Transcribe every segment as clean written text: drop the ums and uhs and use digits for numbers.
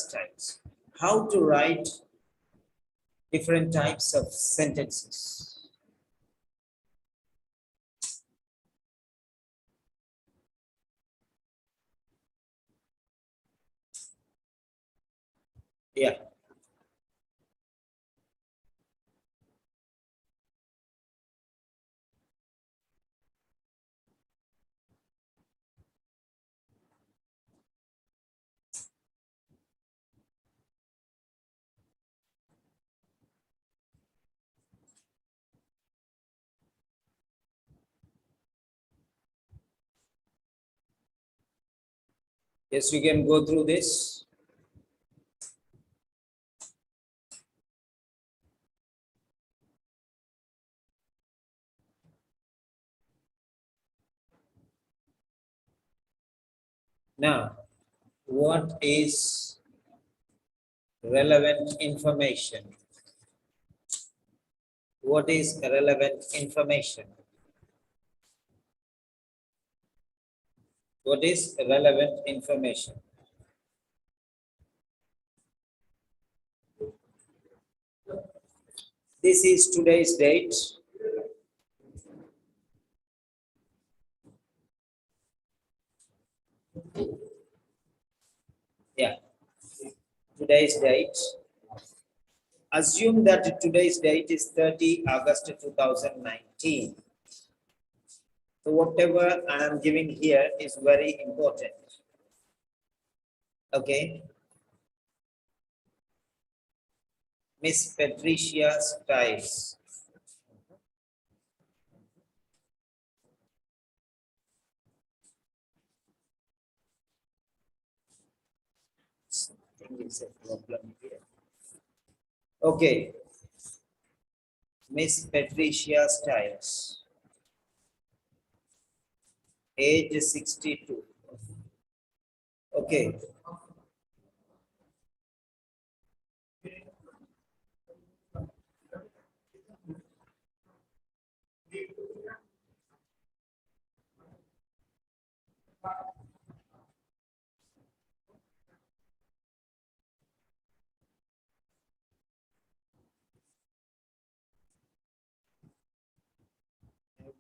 types. How to write different types of sentences. Yeah. Yes, we can go through this. Now, what is relevant information? What is relevant information? What is relevant information? This is today's date. Yeah, today's date. Assume that today's date is 30 August 2019. So whatever I am giving here is very important. Okay. Miss Patricia Stiles. Something is a problem here. Okay. Miss Patricia Stiles. Age 62. Okay.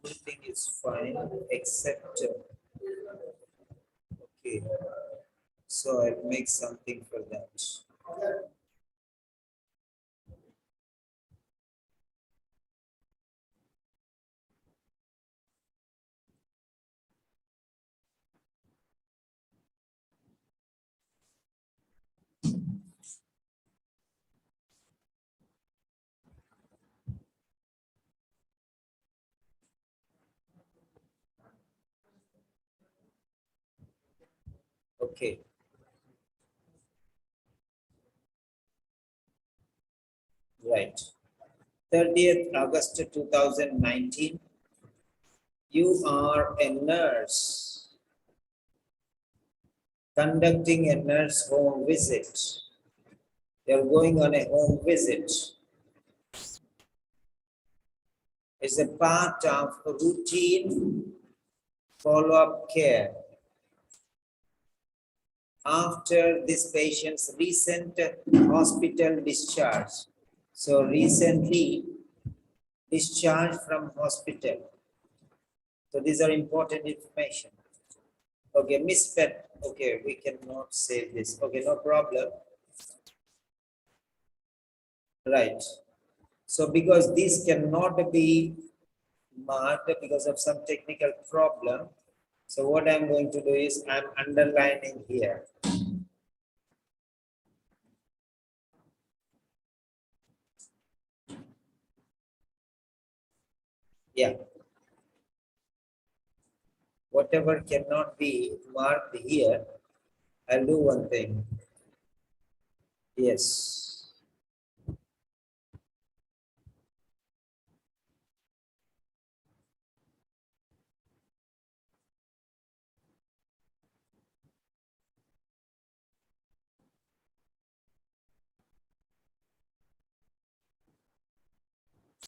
Everything is fine except okay. So I'll make something for that. Okay. Right. 30th August 2019. You are a nurse conducting a nurse home visit. You're going on a home visit. It's a part of routine follow-up care. After this patient's recent hospital discharge. So recently discharged from hospital. So these are important information. Okay, Miss Pet. Okay, we cannot save this. Okay, no problem. Right. So because this cannot be marked because of some technical problem. So what I'm going to do is I'm underlining here. Yeah. Whatever cannot be marked here, I'll do one thing. Yes.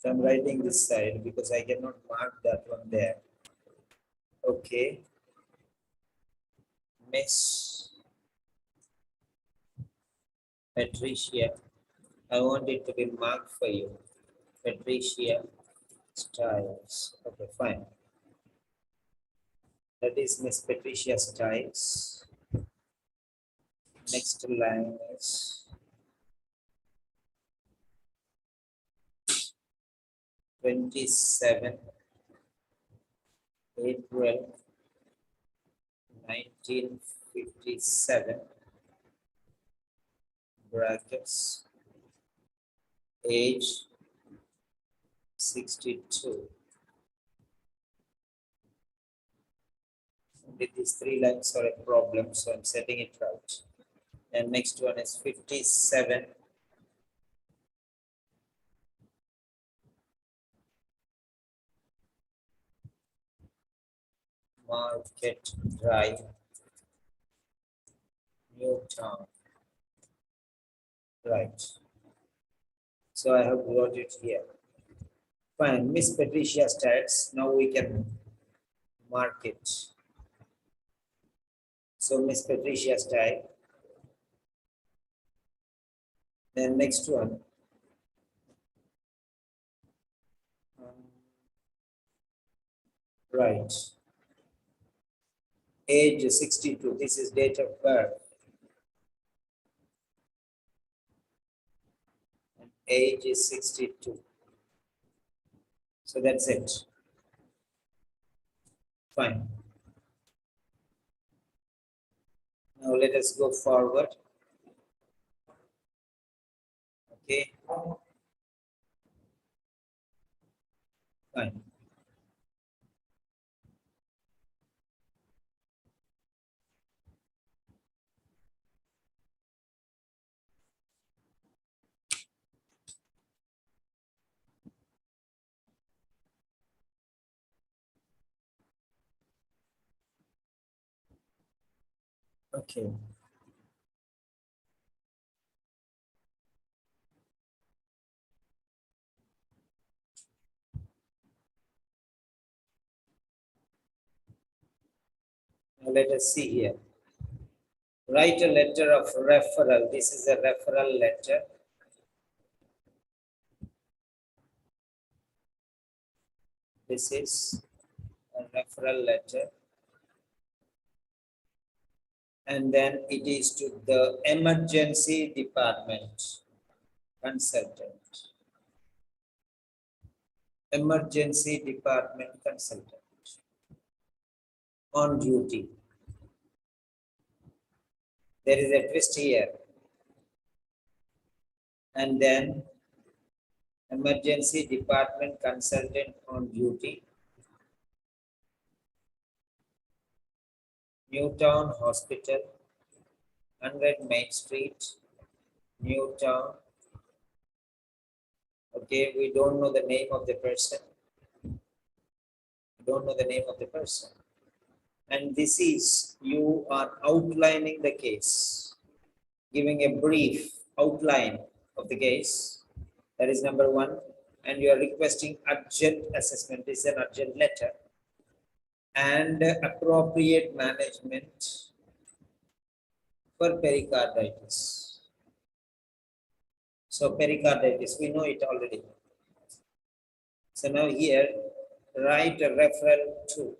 So I'm writing this side because I cannot mark that one there. Okay. Miss Patricia. I want it to be marked for you. Patricia Styles. Okay, fine. That is Miss Patricia Styles. Next line is 27 April 1957 brackets age 62. These three lines are a problem, so I'm setting it right. And next one is 57 Market Drive, Newtown. Right. So I have got it here. Fine. Miss Patricia starts. Now we can mark it. So Miss Patricia style. Then next one. Right. Age 62. This is date of birth. And age is 62. So that's it. Fine. Now let us go forward. Okay. Fine. Okay. Now let us see here. Write a letter of referral. This is a referral letter. This is a referral letter. And then it is to the emergency department consultant. Emergency department consultant on duty. There is a twist here. And then emergency department consultant on duty. Newtown Hospital, 100 Main Street, Newtown. Okay, we don't know the name of the person. We don't know the name of the person. And this is, you are outlining the case, giving a brief outline of the case. That is number one. And you are requesting urgent assessment. This is an urgent letter. And appropriate management for pericarditis. So pericarditis, we know it already. So now here, write a referral to.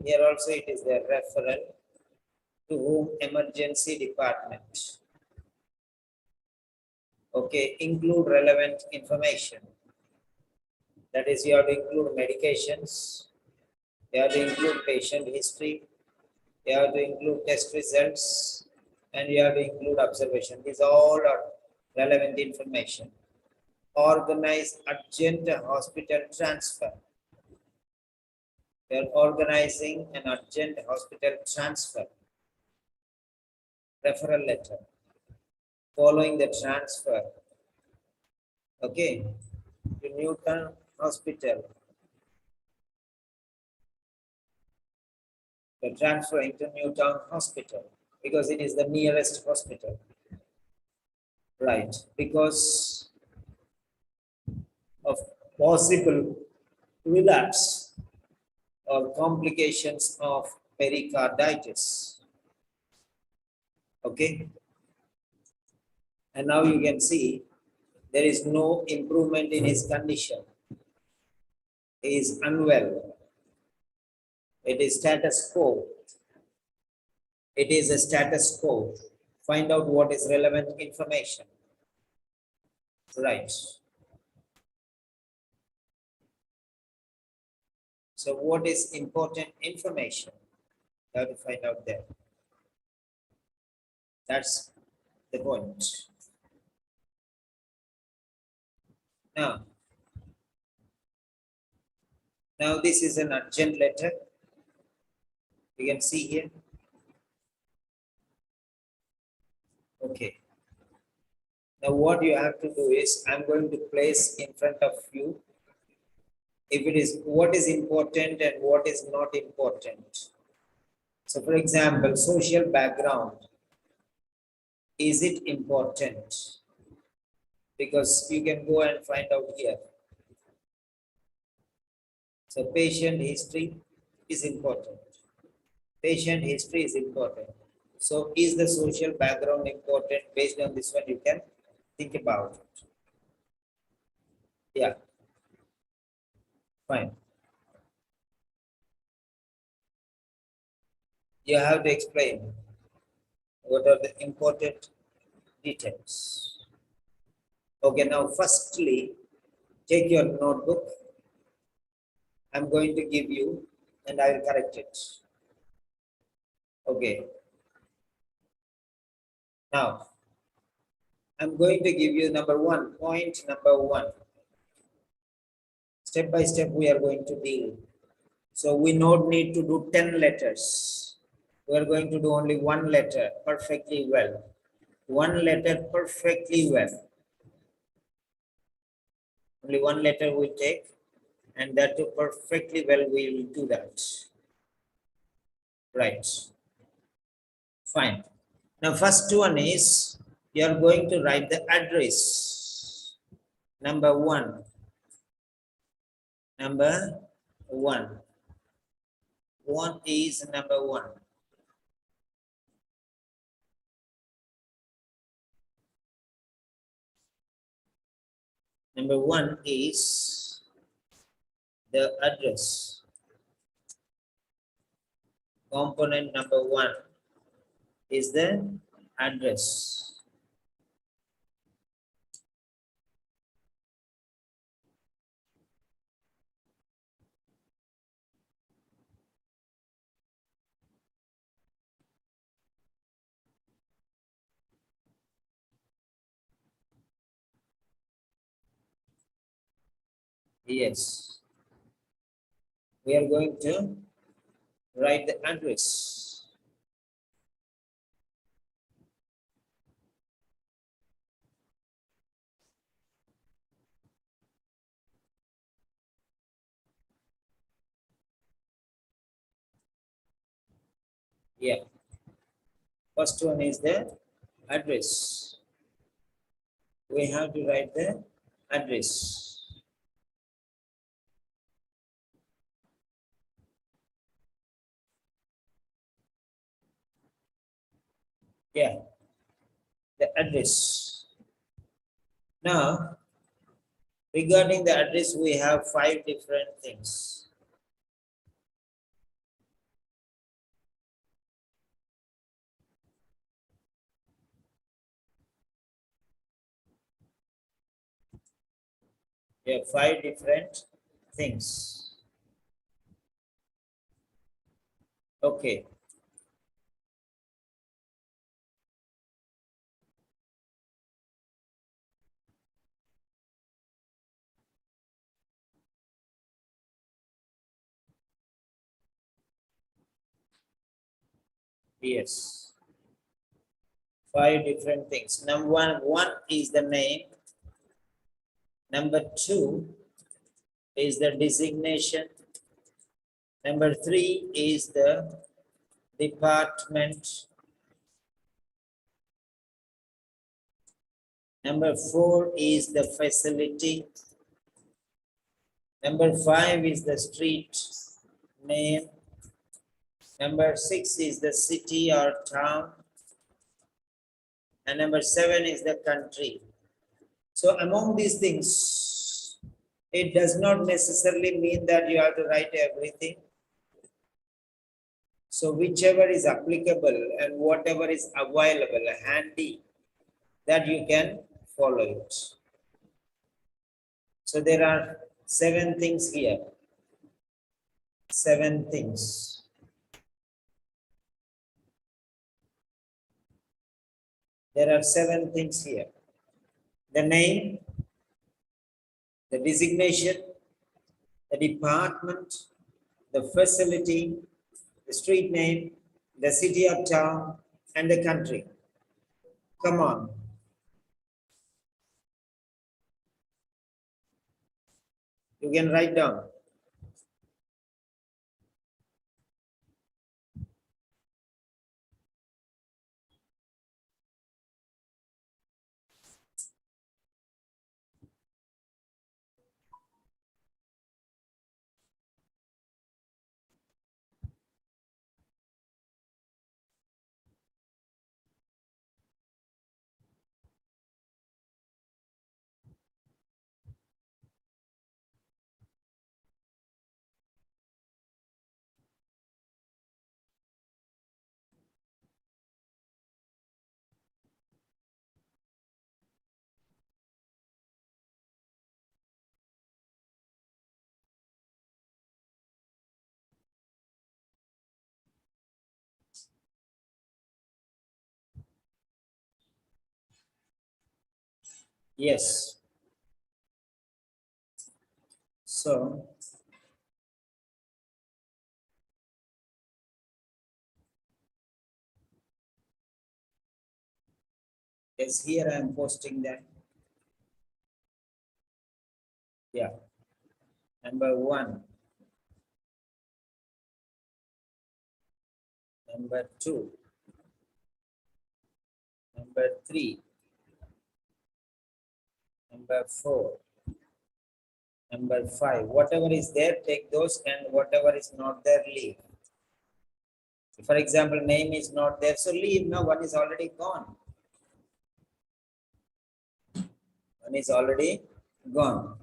Here also it is the referral to whom? Emergency department. Okay, include relevant information. That is, you have to include medications, you have to include patient history, you have to include test results, and you have to include observation. These all are relevant information. Organize urgent hospital transfer. They are organizing an urgent hospital transfer. Referral letter. Following the transfer, okay, to Newtown Hospital. The transferring to Newtown Hospital because it is the nearest hospital. Right, because of possible relapse or complications of pericarditis. Okay. And now you can see there is no improvement in his condition. He is unwell. It is status quo. It is a status quo. Find out what is relevant information. Right. So what is important information? You have to find out there. That's the point. Now this is an urgent letter. You can see here. Okay. Now what you have to do is, I'm going to place in front of you if it is what is important and what is not important. So for example, social background. Is it important? Because you can go and find out here. So patient history is important. Patient history is important. So is the social background important? Based on this one, you can think about it. Yeah. Fine. You have to explain what are the important details. Okay, now firstly, take your notebook. I'm going to give you and I will correct it. Okay. Now, I'm going to give you point number one. Step by step, we are going to deal. So we don't need to do 10 letters. We are going to do only one letter perfectly well. One letter perfectly well. Only one letter we take, and that too perfectly well we will do that. Right. Fine. Now first one is, you are going to write the address. Number one. Number one. What is number one? Number one is the address. Component number one is the address. Yes. We are going to write the address. Yeah. First one is the address. We have to write the address. Yeah. The address. Now, regarding the address, we have 5 different things. We have 5 different things. Okay. Yes. 5 different things. Number one is the name. Number 2 is the designation. Number 3 is the department. Number 4 is the facility. Number 5 is the street name. Number 6 is the city or town. and number 7 is the country. So among these things, it does not necessarily mean that you have to write everything. So whichever is applicable and whatever is available, handy, that you can follow it. So there are 7 things here. 7 things. There are 7 things here. The name, the designation, the department, the facility, the street name, the city or town, and the country. Come on. You can write down. Yes. So, yes, here I am posting that. Yeah. Number 1. Number 2. Number 3. Number 4. Number 5. Whatever is there, take those, and whatever is not there, leave. For example, name is not there, so leave. Now one is already gone. One is already gone.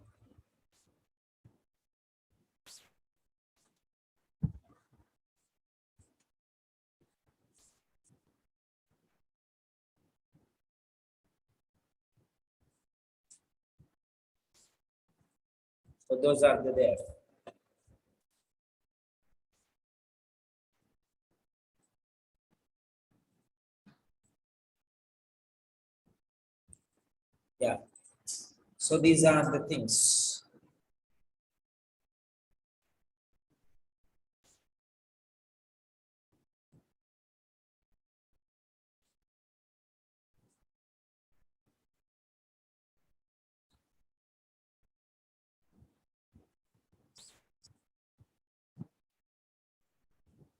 So those are there. Yeah. So these are the things.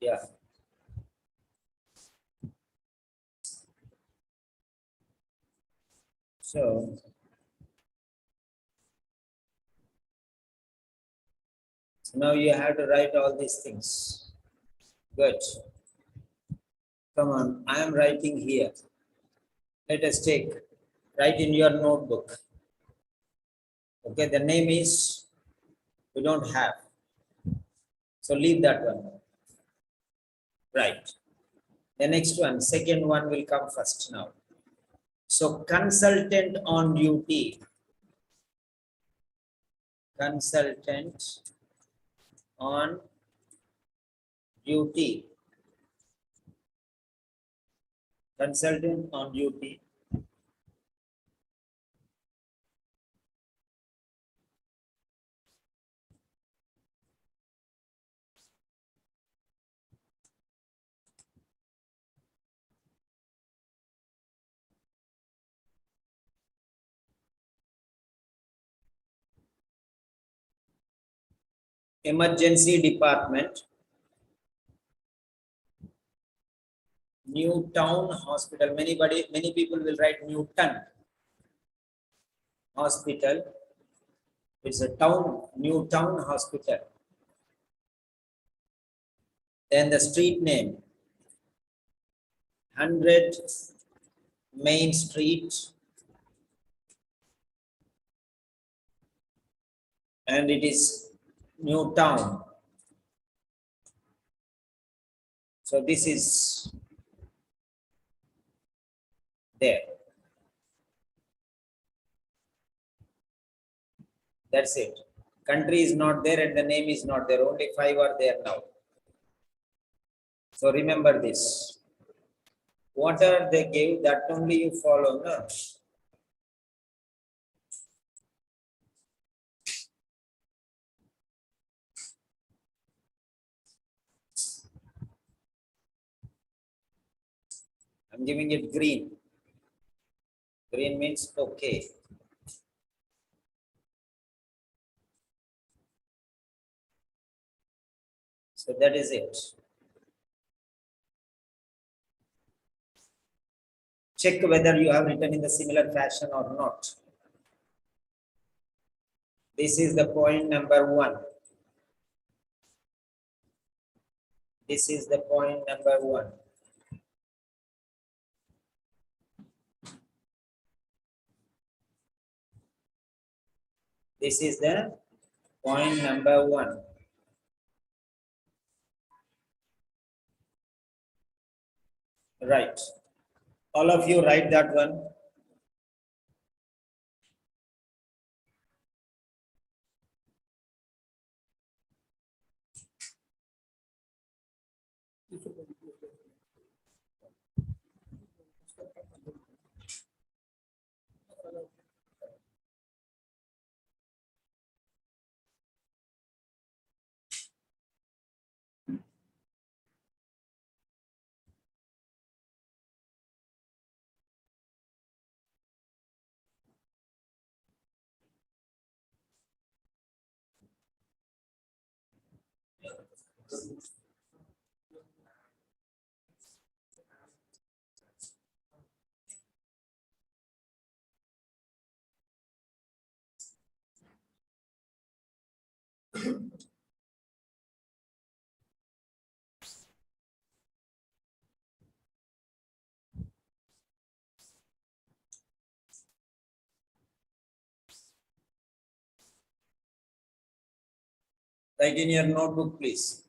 Yeah. So now you have to write all these things. Good. Come on, I am writing here. Let us take, write in your notebook. Okay, the name is, we don't have. So leave that one. Right. The next one, second one will come first now. So consultant on duty. Consultant on duty. Consultant on duty. Emergency department. Newtown Hospital. Many people will write Newton Hospital. It's a town, Newtown Hospital. Then the street name, 100 Main Street, and it is New Town. So this is there. That's it. Country is not there and the name is not there. Only 5 are there now. So remember this. Whatever they give, that only you follow. No? I'm giving it green. Green means okay. So that is it. Check whether you have written in the similar fashion or not. This is the point number 1. This is the point number 1. This is the point number 1. Right. All of you write that one. Write in your notebook, please.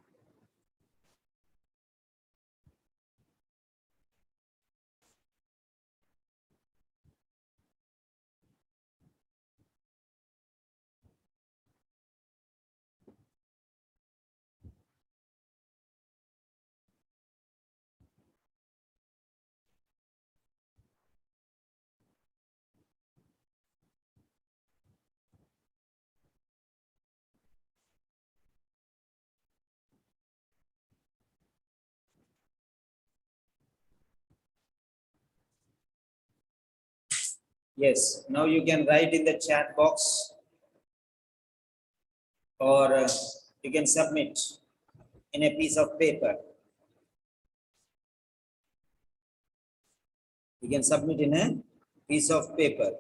Yes, now you can write in the chat box or you can submit in a piece of paper. You can submit in a piece of paper.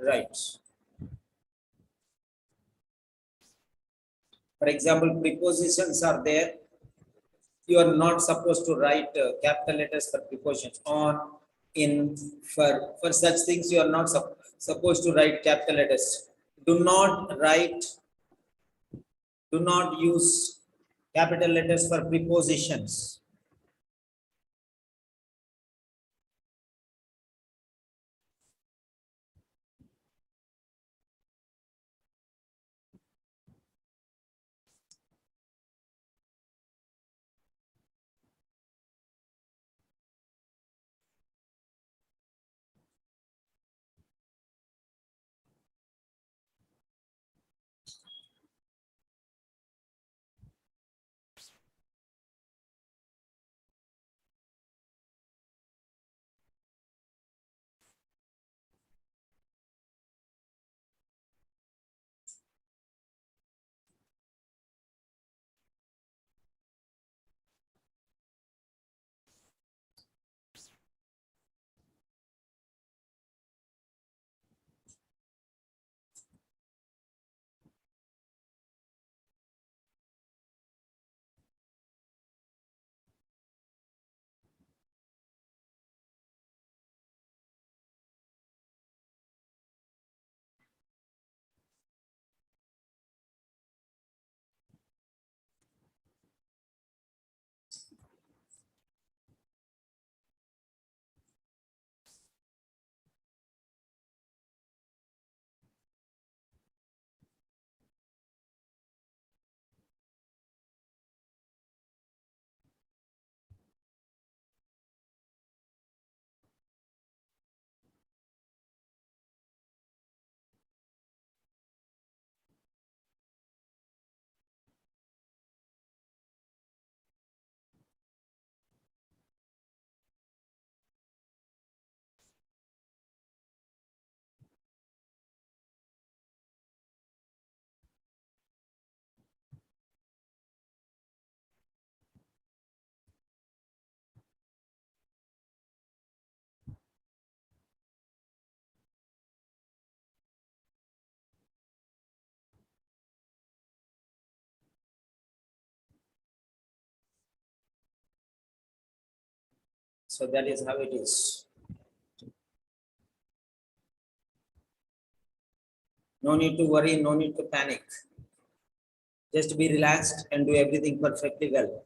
Right. For example, prepositions are there. You are not supposed to write capital letters for prepositions. On, in for such things you are not supposed to write capital letters. Do not write, do not use capital letters for prepositions. So that is how it is. No need to worry, no need to panic. Just be relaxed and do everything perfectly well.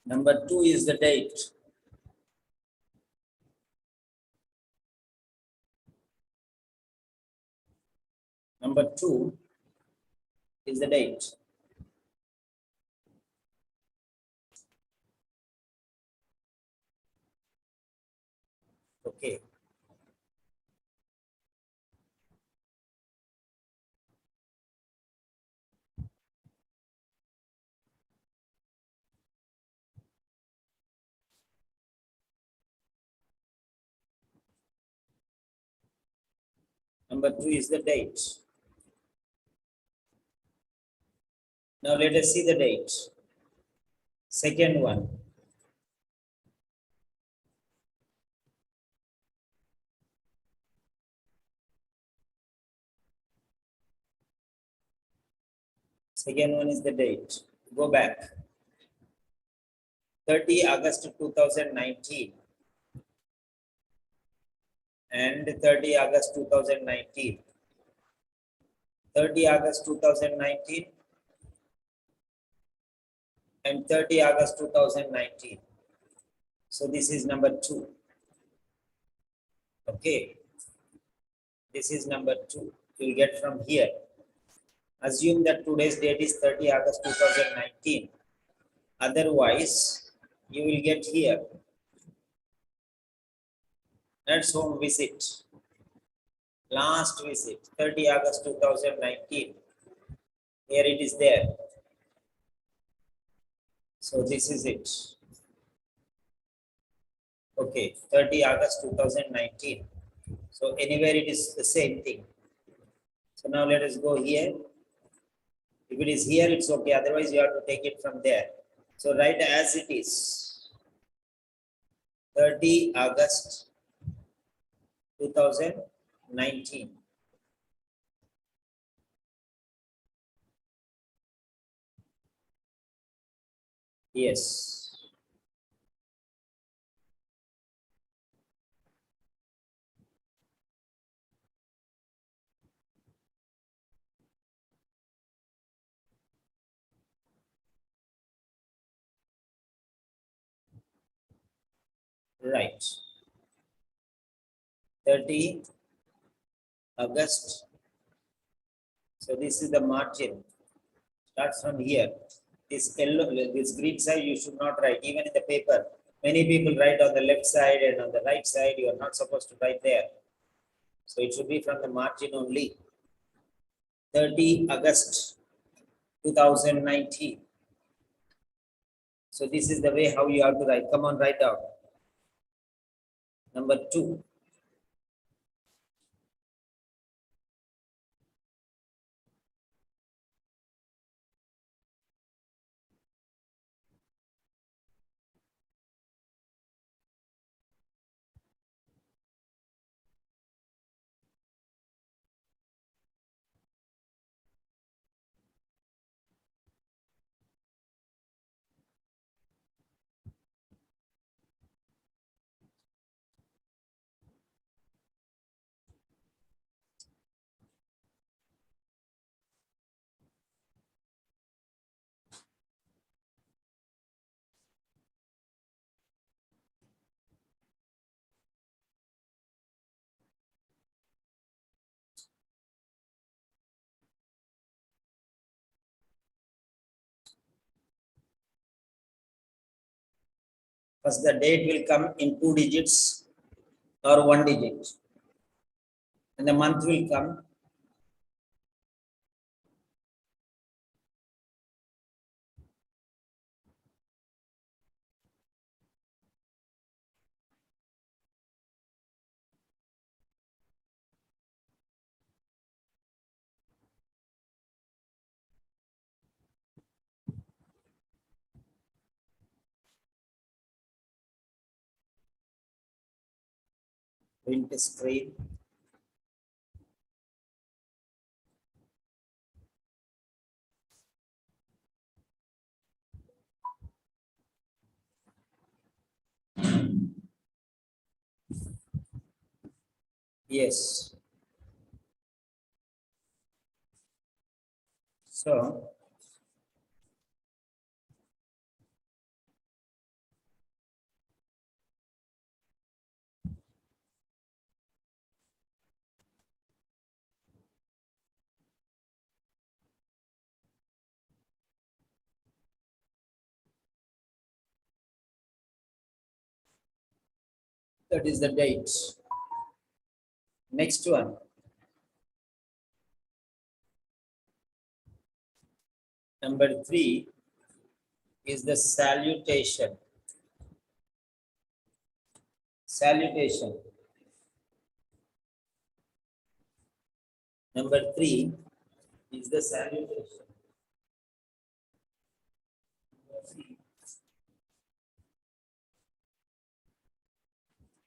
Number 2 is the date. Number 2 is the date. Okay. Number 2 is the date. Now let us see the date. Second one. Second one is the date. Go back. 30 August 2019 and 30 August 2019. 30 August 2019 and 30 August 2019. So this is number 2. Okay. This is number 2. You'll get from here. Assume that today's date is 30 August 2019. Otherwise, you will get here. That's home visit. Last visit, 30 August 2019. Here it is there. So this is it. Okay, 30 August 2019. So anywhere it is the same thing. So now let us go here. If it is here, it's okay. Otherwise, you have to take it from there. So write as it is. 30 August 2019. Yes. Right. 30 August. So this is the margin. Starts from here. This yellow, this green side you should not write, even in the paper. Many people write on the left side and on the right side. You are not supposed to write there. So it should be from the margin only. 30 August 2019. So this is the way how you have to write. Come on, write down. Number 2. First, the date will come in 2 digits or 1 digit. And the month will come. Print screen. Yes. So that is the date. Next one. Number 3 is the salutation. Salutation. Number 3 is the salutation.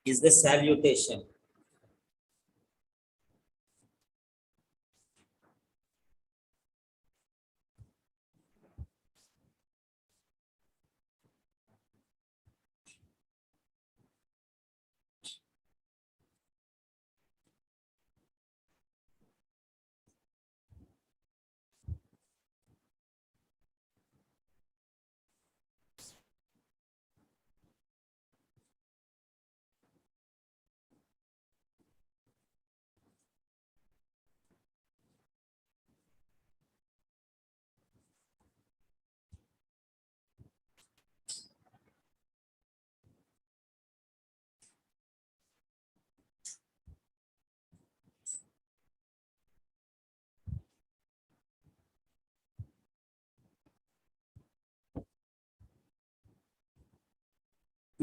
Is the salutation.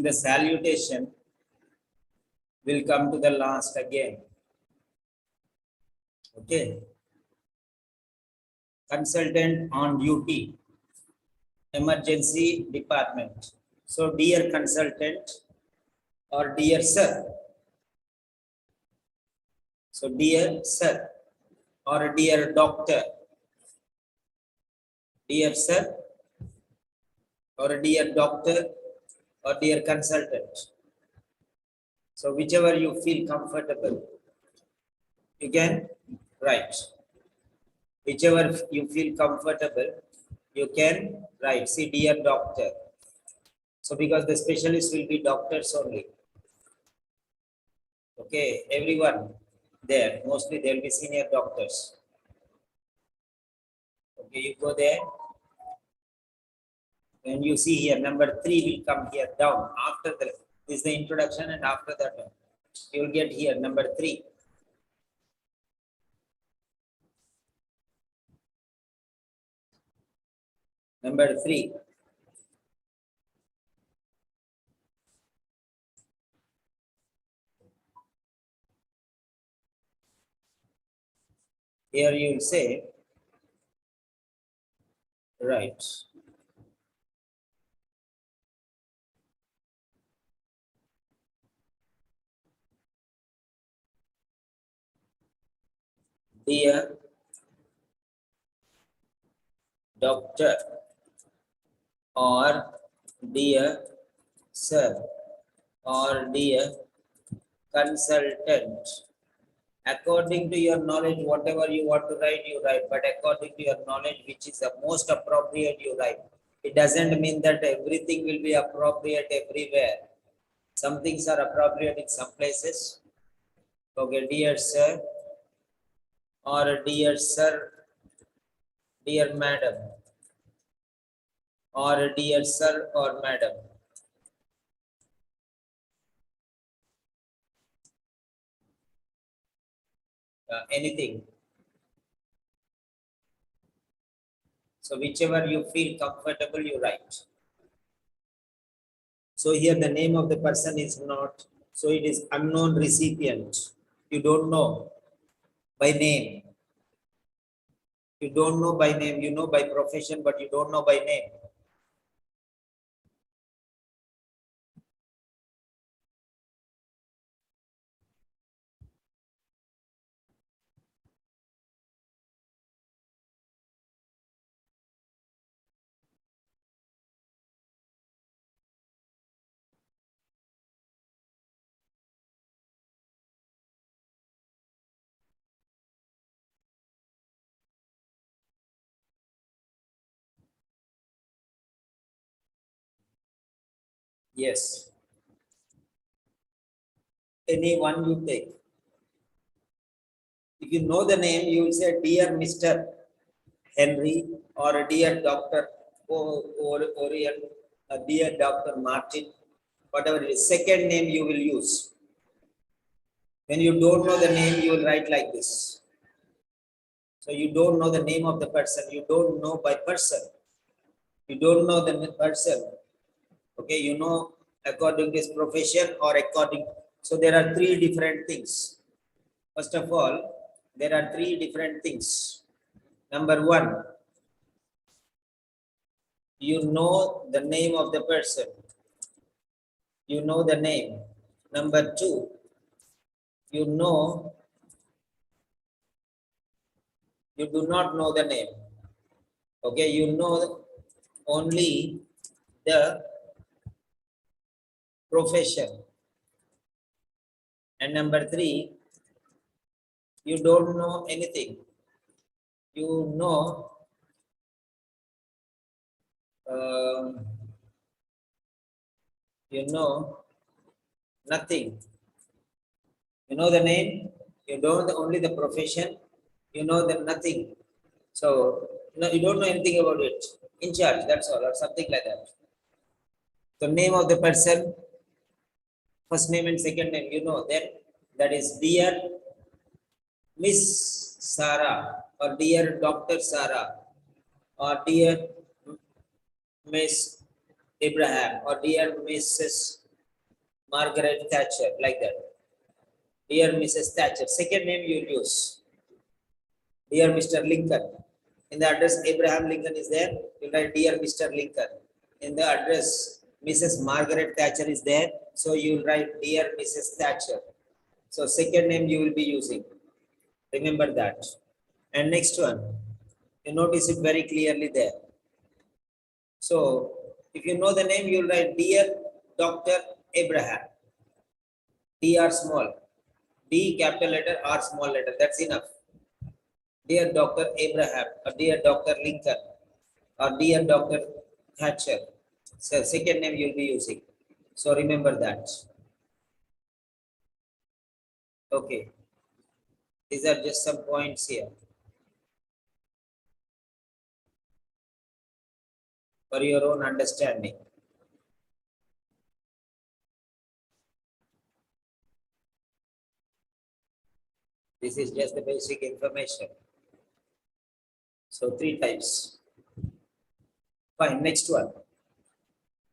the salutation will come to the last again. Okay. Consultant on duty, emergency department. So, dear consultant or dear sir. So, dear sir or dear doctor, dear sir or dear doctor or dear consultant. So, whichever you feel comfortable, you can write. Whichever you feel comfortable, you can write. See, dear doctor. So, because the specialists will be doctors only. Okay, everyone there, mostly there will be senior doctors. Okay, you go there. And you see here, number 3 will come here down. After the, this is the introduction, and after that one, you will get here number 3. Number 3. Here you will say, right. Dear doctor or dear sir or dear consultant. According to your knowledge, whatever you want to write, you write. But according to your knowledge, which is the most appropriate, you write. It doesn't mean that everything will be appropriate everywhere. Some things are appropriate in some places. Okay, dear sir or dear sir, dear madam or dear sir or madam. Anything. So whichever you feel comfortable, you write. So here the name of the person is not, so it is unknown recipient. You don't know by name. You don't know by name, you know by profession, but you don't know by name. Yes. Any one you take. If you know the name, you will say, dear Mr. Henry or dear Dr. Oriel, dear Dr. Martin, whatever it is. Second name you will use. When you don't know the name, you will write like this. So you don't know the name of the person. You don't know by person. You don't know the person. Okay, you know according to his profession or according. So there are 3 different things. First of all, there are 3 different things. Number 1, you know the name of the person. You know the name. Number 2, you know, you do not know the name. Okay, you know only the profession. And number 3, you don't know anything. You know you know nothing. You know the name, you know only the profession, you know the nothing. So no, you don't know anything about it. In charge, that's all, or something like that. The name of the person, first name and second name, you know, then that is dear Miss Sarah or dear Dr. Sarah or dear Miss Abraham or dear Mrs. Margaret Thatcher, like that. Dear Mrs. Thatcher. Second name you will use. Dear Mr. Lincoln. In the address Abraham Lincoln is there, you write Dear Mr. Lincoln. In the address Mrs. Margaret Thatcher is there, so you will write Dear Mrs. Thatcher. So second name you will be using. Remember that. And next one, you notice it very clearly there. So if you know the name, you will write Dear Dr. Abraham. D R small. D capital letter, R small letter. That's enough. Dear Dr. Abraham, or Dear Dr. Lincoln, or Dear Dr. Thatcher. So second name you'll be using. So remember that. Okay. These are just some points here for your own understanding. This is just the basic information. So 3 types. Fine, next one.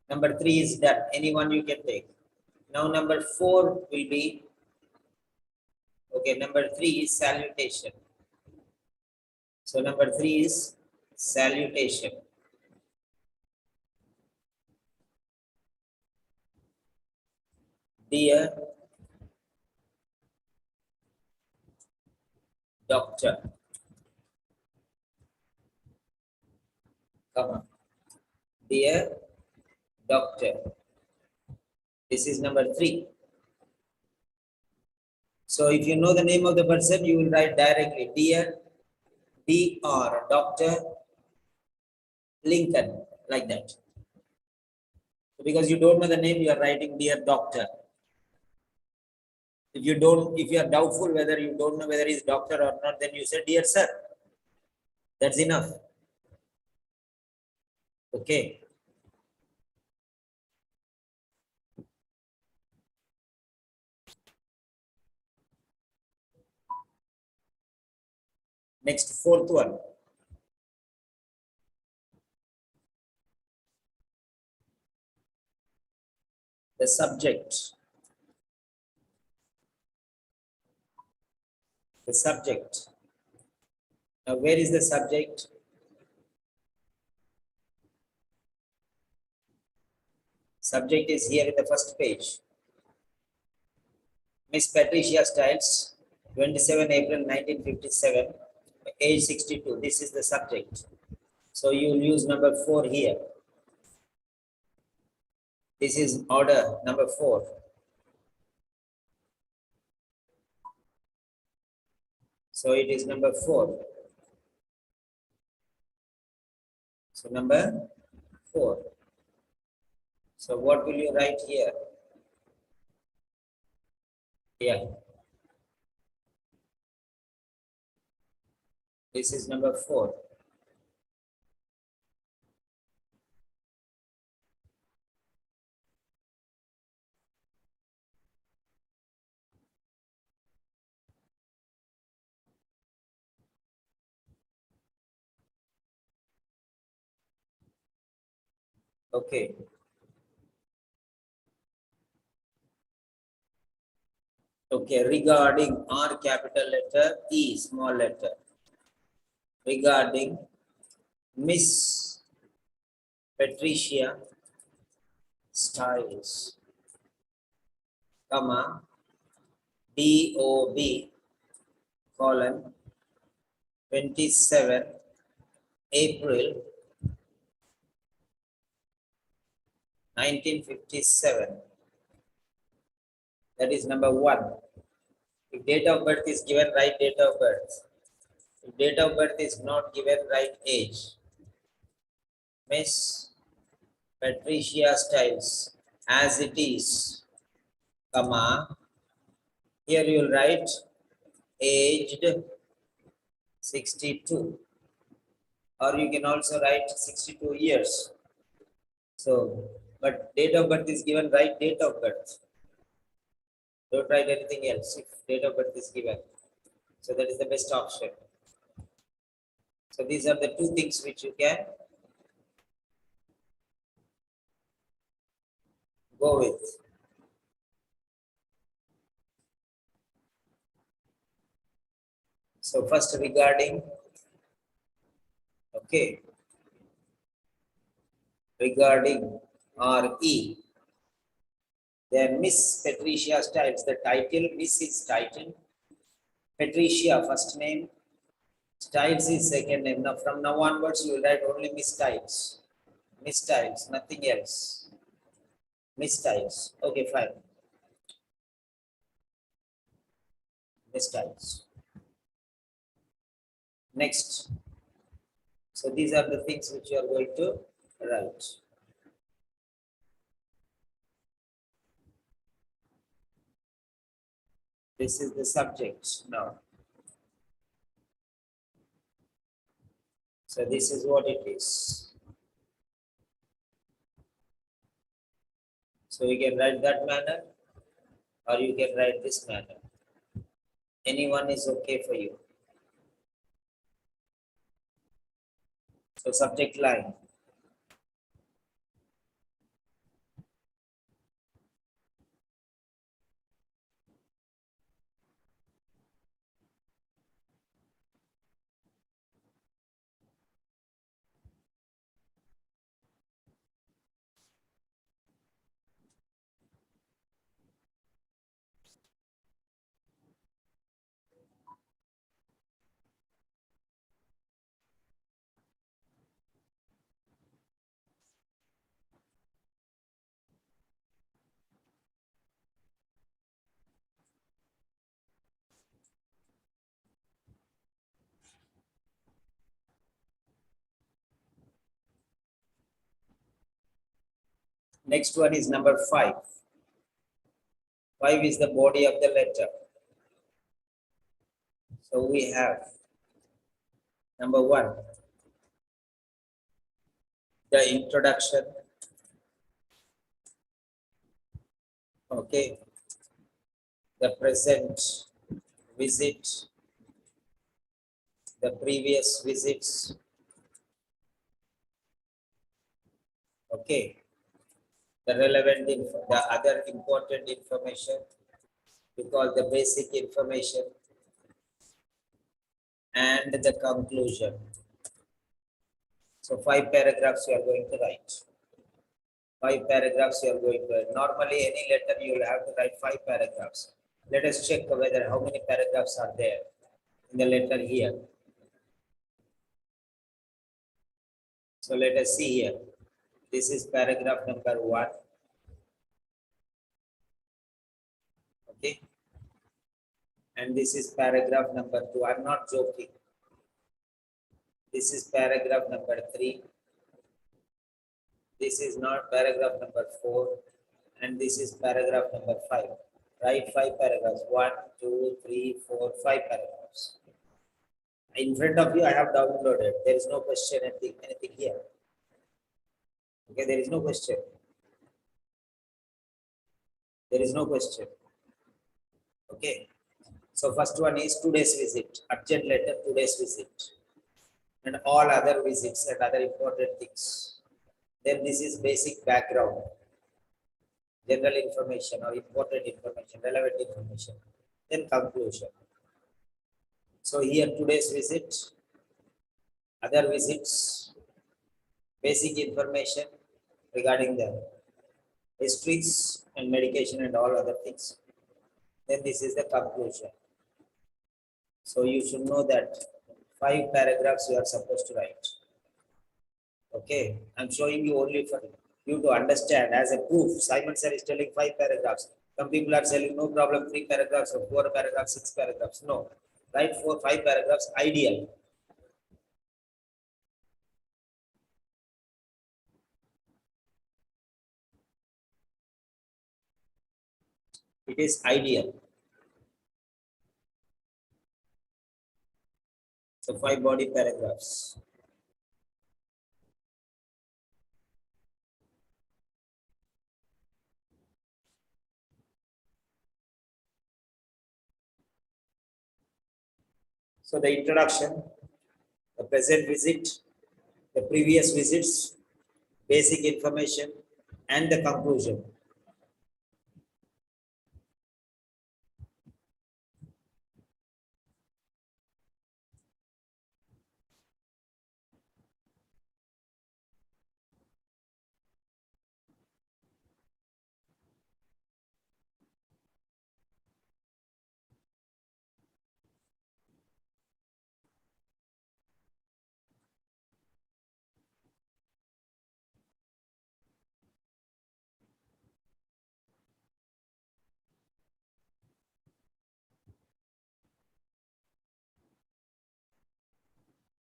Number 3 is done. Anyone you can take. Now number 4 will be, okay, number 3 is salutation. So number 3 is salutation. Dear Doctor, come on. Dear Doctor. This is number 3. So if you know the name of the person, you will write directly Dear Dr. Dr. Lincoln, like that. So because you don't know the name, you are writing Dear Doctor. If you are doubtful whether you don't know whether he's doctor or not, then you say Dear Sir. That's enough. Okay. Next, 4th one. The subject. The subject. Now, where is the subject? Subject is here in the first page. Miss Patricia Stiles, 27 April 1957, age 62. This is the subject. So you will use number 4 here. This is order number 4. So it is number 4. So number 4. So what will you write here? Yeah. This is number 4. Okay. Okay, regarding R capital letter, E small letter. Regarding Miss Patricia Stiles, comma, DOB, colon, 27 April 1957. That is number 1. If date of birth is given, write date of birth. If date of birth is not given, write age. Miss Patricia Stiles, as it is, comma, here you will write aged 62, or you can also write 62 years. So, but date of birth is given, write date of birth. Don't write anything else if date of birth is given. So that is the best option. So these are the 2 things which you can go with. So first regarding, okay, regarding RE, then Miss Patricia Styles, the title, Miss is title, Patricia first name, Styles is second name. Now from now onwards you will write only Miss Styles. Miss Styles, nothing else. Miss Styles. Okay, fine. Miss Styles. Next. So these are the things which you are going to write. This is the subject now. So this is what it is. So you can write that manner or you can write this manner. Anyone is okay for you. So subject line. Next one is number 5. 5 is the body of the letter. So we have number 1, the introduction. Okay. The present visit, the previous visits. Okay. The relevant, the other important information, we call the basic information, and the conclusion. So 5 paragraphs you are going to write. 5 paragraphs you are going to write. Normally any letter you will have to write 5 paragraphs. Let us check whether how many paragraphs are there in the letter here. So let us see here. This is paragraph number 1. Okay. And this is paragraph number 2. I'm not joking. This is paragraph number 3. This is not paragraph number 4. And this is paragraph number 5. Write 5 paragraphs. 1, 2, 3, 4, 5 paragraphs. In front of you, I have downloaded. There is no question, anything here. Okay, there is no question. There is no question. Okay. So first one is today's visit. Urgent letter, today's visit. And all other visits and other important things. Then this is basic background. General information or important information, relevant information. Then conclusion. So here today's visit, other visits, basic information regarding the histories and medication and all other things. Then this is the conclusion. So you should know that 5 paragraphs you are supposed to write. Okay, I'm showing you only for you to understand as a proof. Simon sir is telling 5 paragraphs. Some people are telling no problem, 3 paragraphs or 4 paragraphs, 6 paragraphs. No, write 4, 5 paragraphs, ideal. It is ideal. So 5 body paragraphs. So the introduction, the present visit, the previous visits, basic information, and the conclusion.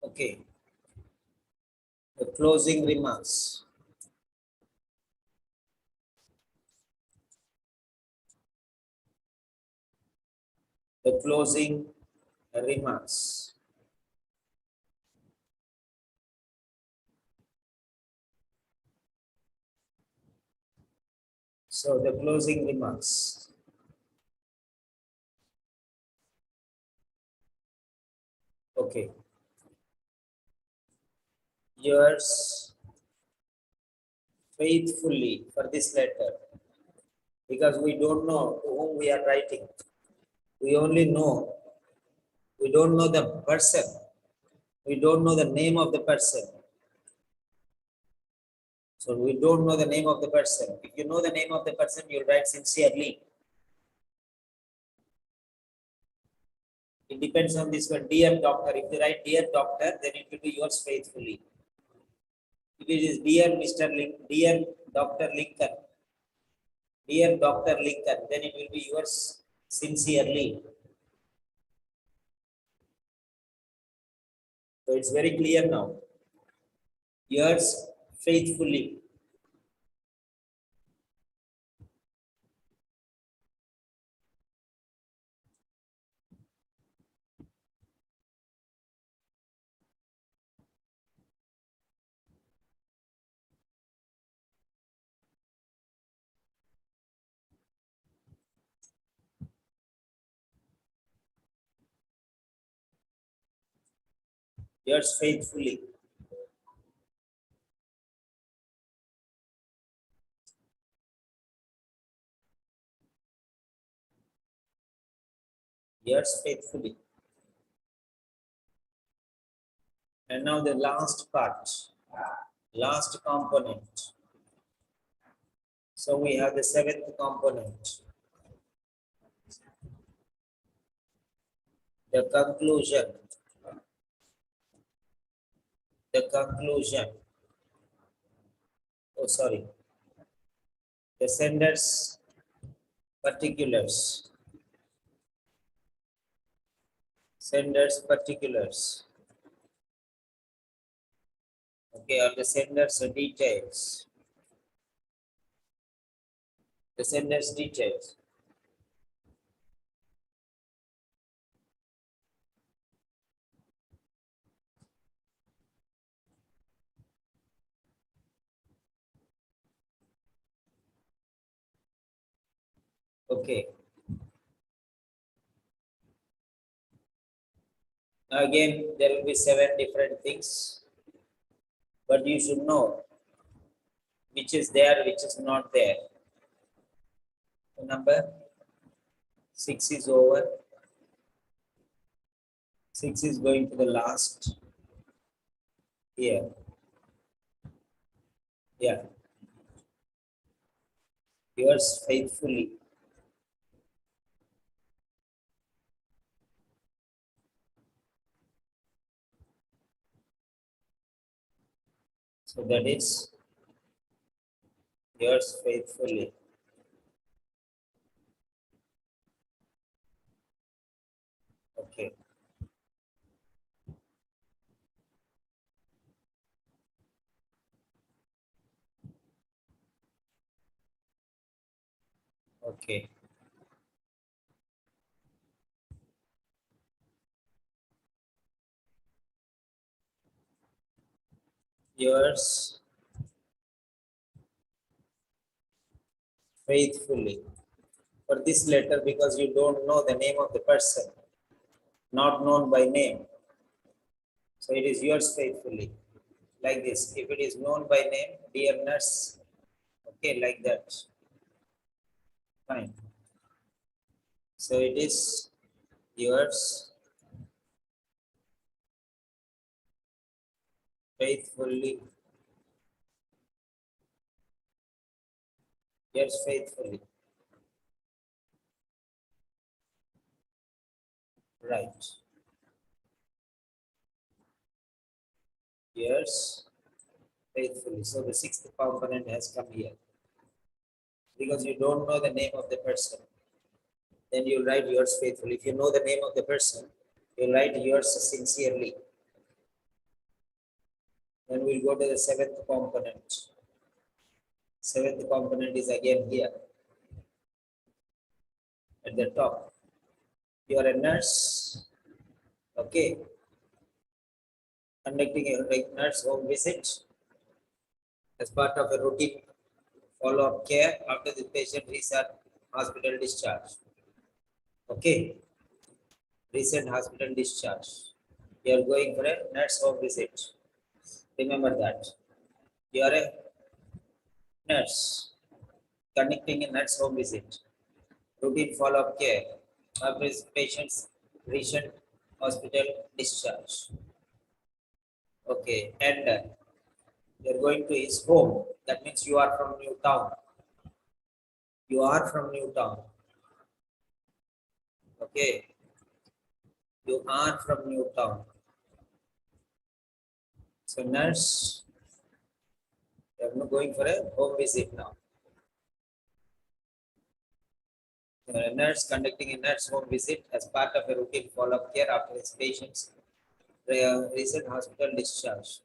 Okay. The closing remarks. The closing remarks. So the closing remarks. Okay. Yours faithfully for this letter, because we don't know to whom we are writing. We only know, we don't know the person. We don't know the name of the person. So we don't know the name of the person. If you know the name of the person, you write sincerely. It depends on this one, dear doctor. If you write dear doctor, then it will be yours faithfully. If it is dear Mr. Dear Dr. Lincoln, dear Dr. Lincoln, then it will be yours sincerely. So it's very clear now. Yours faithfully. Yours faithfully. Yours faithfully. And now the last part, last component. So we have the seventh component, the conclusion. The conclusion. Oh, sorry. The sender's particulars. Sender's particulars. Okay, or the sender's details. The sender's details. Okay. Again, there will be 7 different things, but you should know which is there, which is not there. The number 6 is over. 6 is going to the last here. Yeah. Yours faithfully. So that is yours faithfully. Okay. Okay. Yours faithfully. For this letter, because you don't know the name of the person, not known by name. So it is yours faithfully. Like this. If it is known by name, dear nurse, okay, like that. Fine. So it is yours faithfully. Yours faithfully. Right. Yours faithfully. So the 6th component has come here. Because you don't know the name of the person, then you write yours faithfully. If you know the name of the person, you write yours sincerely. Then we'll go to the seventh component. Seventh component is again here at the top. You are a nurse, okay, conducting a nurse home visit as part of a routine follow-up care after the patient recent hospital discharge. Okay, recent hospital discharge. You are going for a nurse home visit. Remember that. You are a nurse conducting a nurse home visit. Routine follow-up care after patient's recent hospital discharge. Okay, and you're going to his home. That means you are from New Town. You are from New Town. Okay, you are from New Town. So nurse, you're going for a home visit now. A nurse conducting a nurse home visit as part of a routine follow-up care after his patient's recent hospital discharge.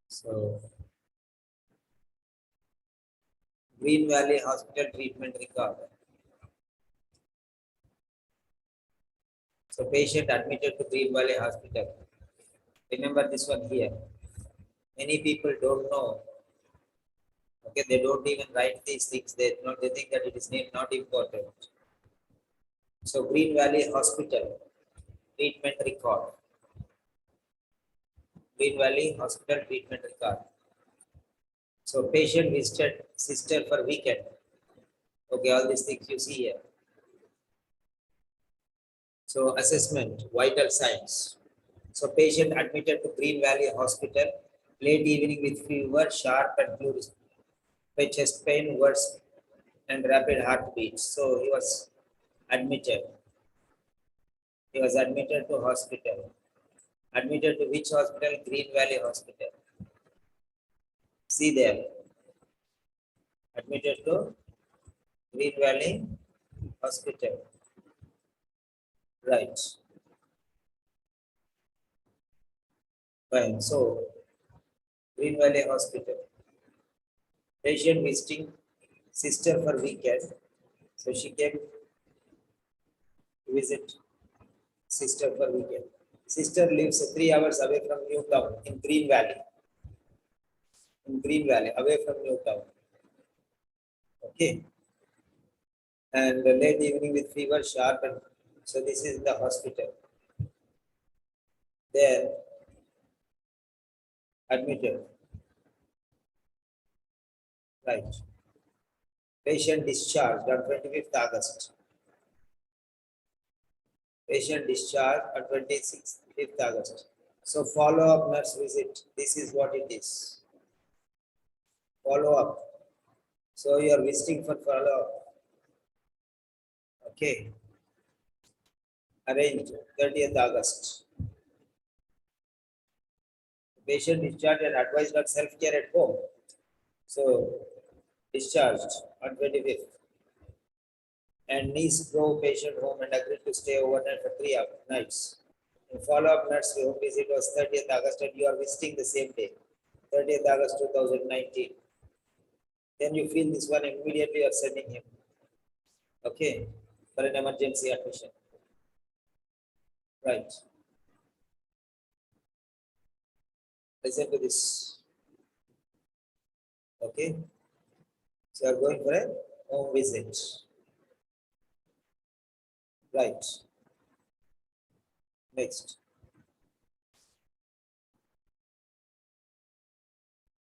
So, Green Valley Hospital treatment record. So, patient admitted to Green Valley Hospital. Remember this one here. Many people don't know. Okay, they don't even write these things. They think that it is not important. So, Green Valley Hospital treatment record. Green Valley Hospital treatment record. So patient visited sister for weekend. Okay, all these things you see here. So assessment, vital signs. So patient admitted to Green Valley Hospital late evening with fever, sharp and flu, chest pain, worse, and rapid heartbeats. So he was admitted. He was admitted to hospital. Admitted to which hospital? Green Valley Hospital. See there. Admitted to Green Valley Hospital. Right. Fine. So, Green Valley Hospital. Patient visiting sister for weekend. So she came to visit sister for weekend. Sister lives 3 hours away from New Town in Green Valley. In Green Valley, away from New Town. Okay. And late evening with fever, sharp, and so this is the hospital. There, admitted. Right. Patient discharged on 25th August. Patient discharged on 26th August. So follow-up nurse visit. This is what it is. Follow-up. So you are visiting for follow-up. Okay. Arranged 30th August. Patient discharged and advised on self-care at home. So discharged on 25th. And niece drove patient home and agreed to stay overnight for 3 nights. The follow-up nurse home visit was 30th August and you are visiting the same day, 30th August 2019. Then you feel this one immediately you are sending him. Okay, for an emergency admission. Right. Listen to this. Okay. So you are going for a home visit. Right. Next.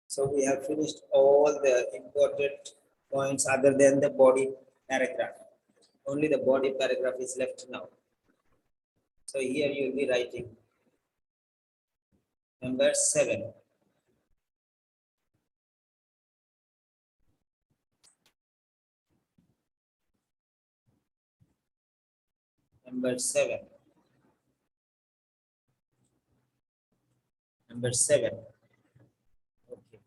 So we have finished all the important points other than the body paragraph. Only the body paragraph is left now. So here you will be writing number 7. Number 7. Number 7. Okay.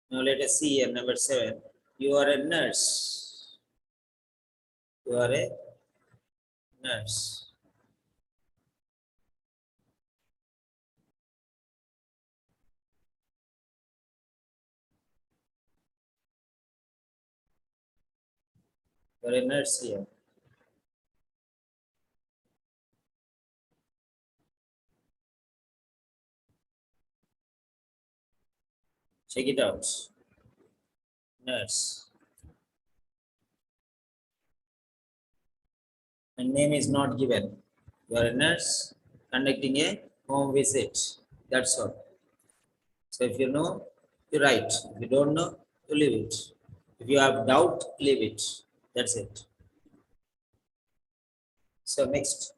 Now let us see here number 7. You are a nurse. You are a nurse. You're a nurse here. Check it out. Nurse. And name is not given. You are a nurse conducting a home visit. That's all. So if you know, you write. If you don't know, you leave it. If you have doubt, leave it. That's it. So next.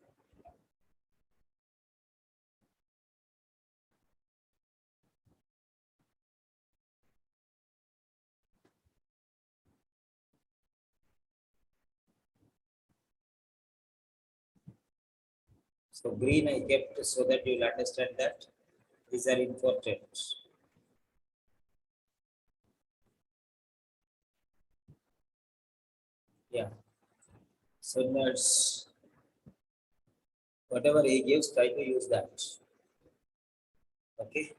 So green I kept so that you'll understand that these are important. Yeah. So nurse, whatever he gives, try to use that. Okay.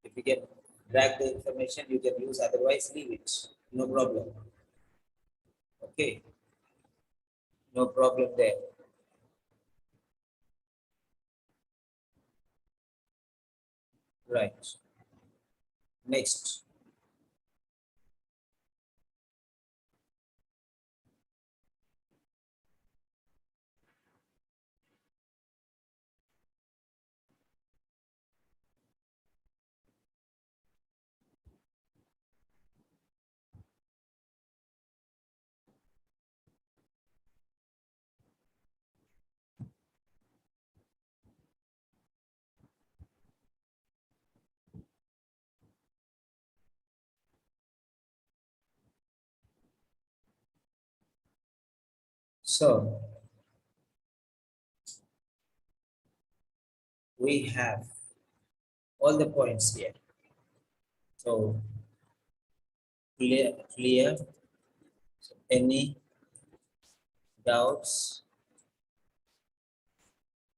If you can drag the information, you can use. Otherwise, leave it. No problem. Okay. No problem there. Right. Next. So we have all the points here. So clear. So any doubts?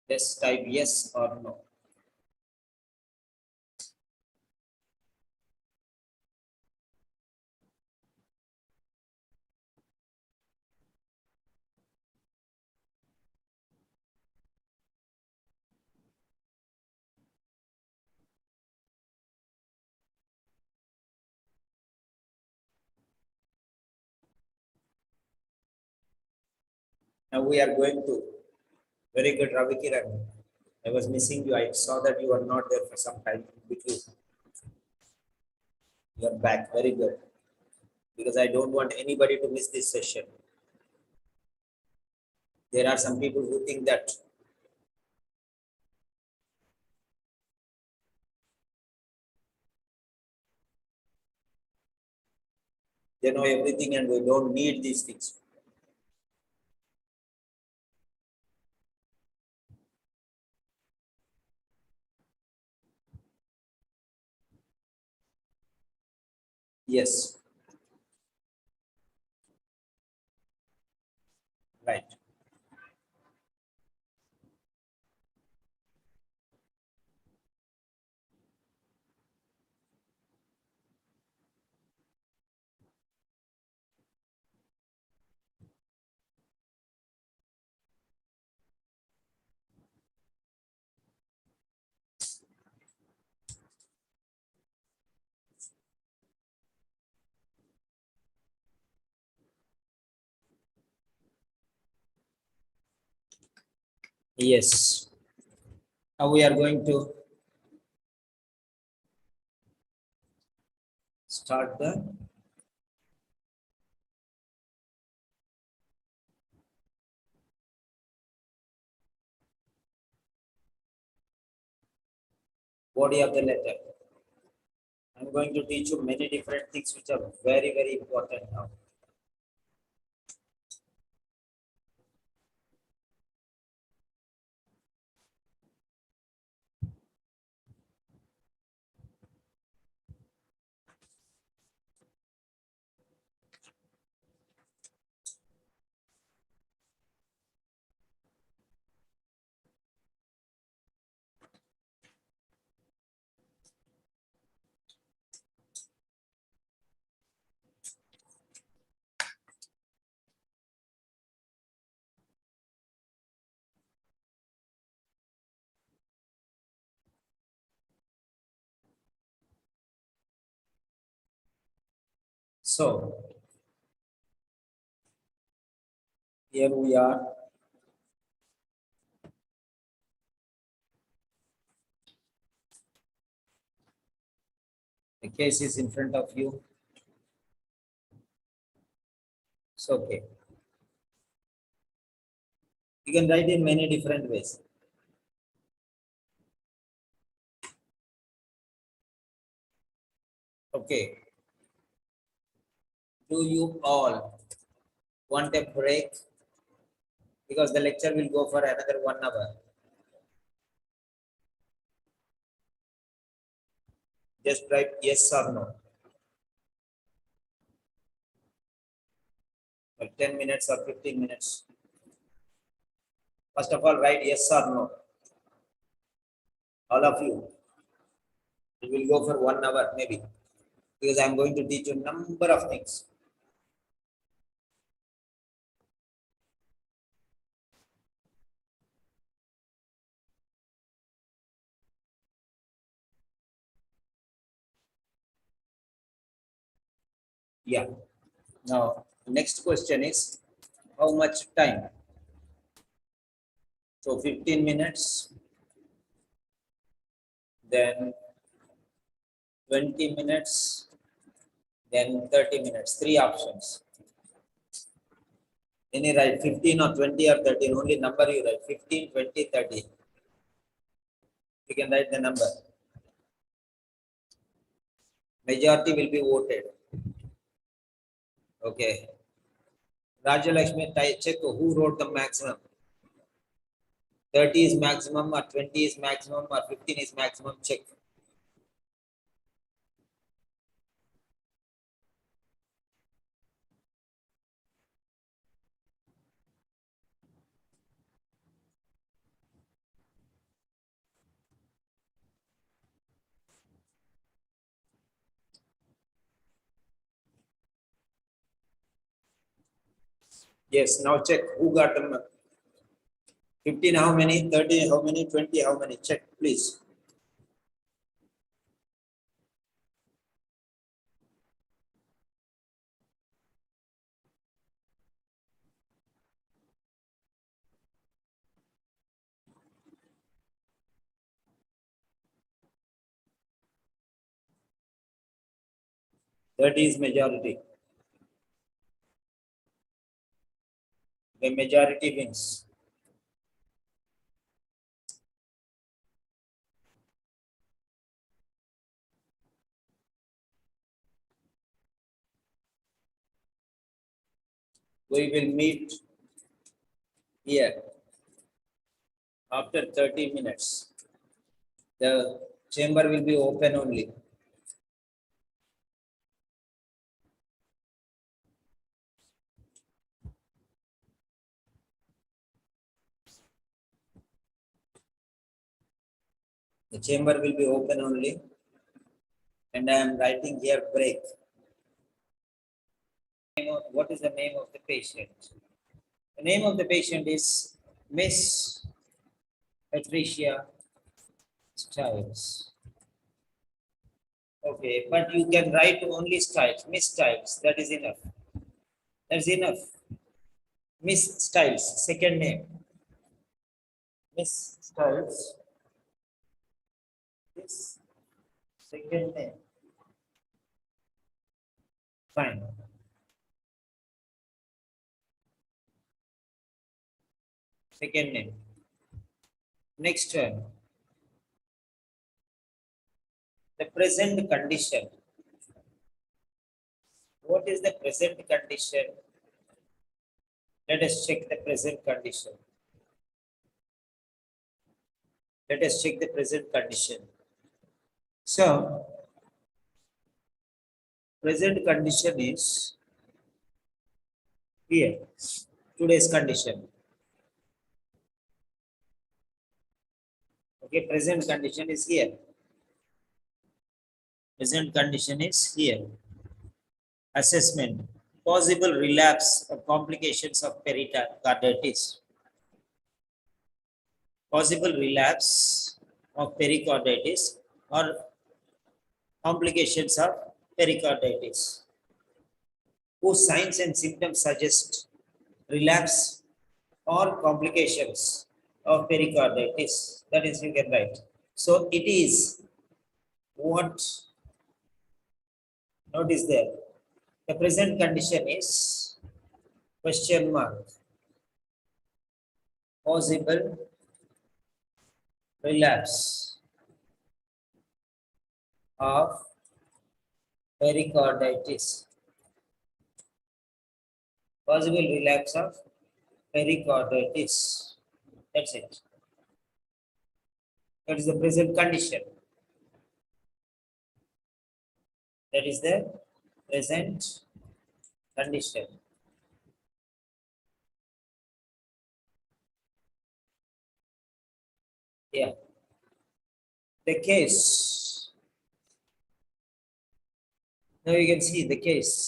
Just type yes or no. Now we are going to very good Ravi Kiran. I was missing you. I saw that you were not there for some time between. You are back. Very good. Because I don't want anybody to miss this session. There are some people who think that they know everything and we don't need these things. Yes, right. Yes. Now we are going to start the body of the letter. I'm going to teach you many different things which are very, very important now. So here we are. The case is in front of you. It's okay. You can write in many different ways. Okay. Do you all want a break? Because the lecture will go for another 1 hour. Just write yes or no. Or 10 minutes or 15 minutes. First of all, write yes or no. All of you. It will go for 1 hour maybe. Because I am going to teach you a number of things. Yeah. Now, next question is how much time? So 15 minutes, then 20 minutes, then 30 minutes. 3 options. Any write 15 or 20 or 30. Only number you write 15, 20, 30. You can write the number. Majority will be voted. Okay. Rajalakshmi, check who wrote the maximum. 30 is maximum or 20 is maximum or 15 is maximum. Check. Yes, now check who got the 15 how many, 30 how many, 20 how many. Check please. That is majority. The majority wins. We will meet here after 30 minutes. The chamber will be open only. The chamber will be open only. And I am writing here break. What is the name of the patient? The name of the patient is Miss Patricia Stiles. Okay, but you can write only Stiles, Miss Stiles. That is enough. That's enough. Miss Stiles, second name. Miss Stiles. This second name. Fine. Second name. Next term. The present condition. What is the present condition? Let us check the present condition. Let us check the present condition. So, present condition is here. Today's condition. Okay, present condition is here. Present condition is here. Assessment. Possible relapse or complications of pericarditis. Possible relapse of pericarditis or complications of pericarditis. whose signs and symptoms suggest relapse or complications of pericarditis. That is, you can write. So it is what, notice there, the present condition is question mark, possible relapse of pericarditis. Possible relapse of pericarditis. That's it. That is the present condition. That is the present condition. Yeah. The case. Now you can see the case.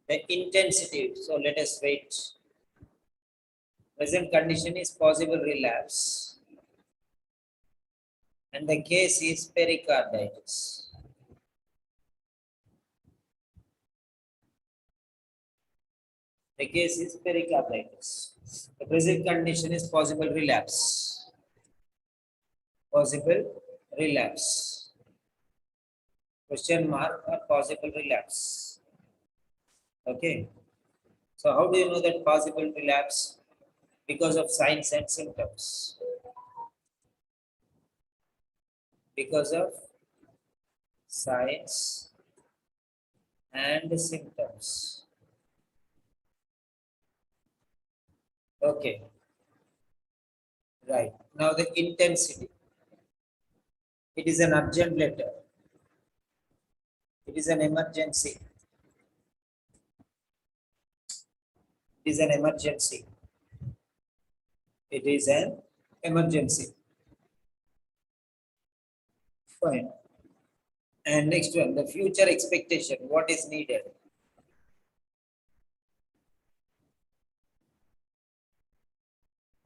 The intensity. So let us wait. Present condition is possible relapse. And the case is pericarditis. The case is pericarditis. The present condition is possible relapse. Possible relapse. Question mark or possible relapse. Okay. So how do you know that possible relapse? Because of signs and symptoms. Because of signs and symptoms. Okay. Right. Now the intensity. It is an urgent letter. It is an emergency. It is an emergency. It is an emergency. Fine. And next one, the future expectation. What is needed?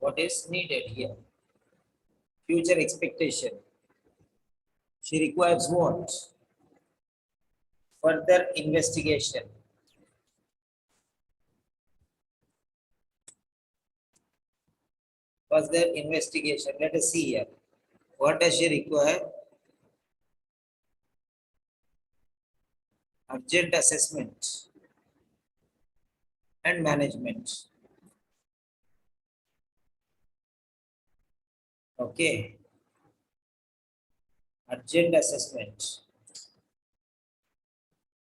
What is needed here? Future expectation. She requires what? Further investigation. Further investigation. Let us see here. What does she require? Urgent assessment and management. Okay. Urgent assessment.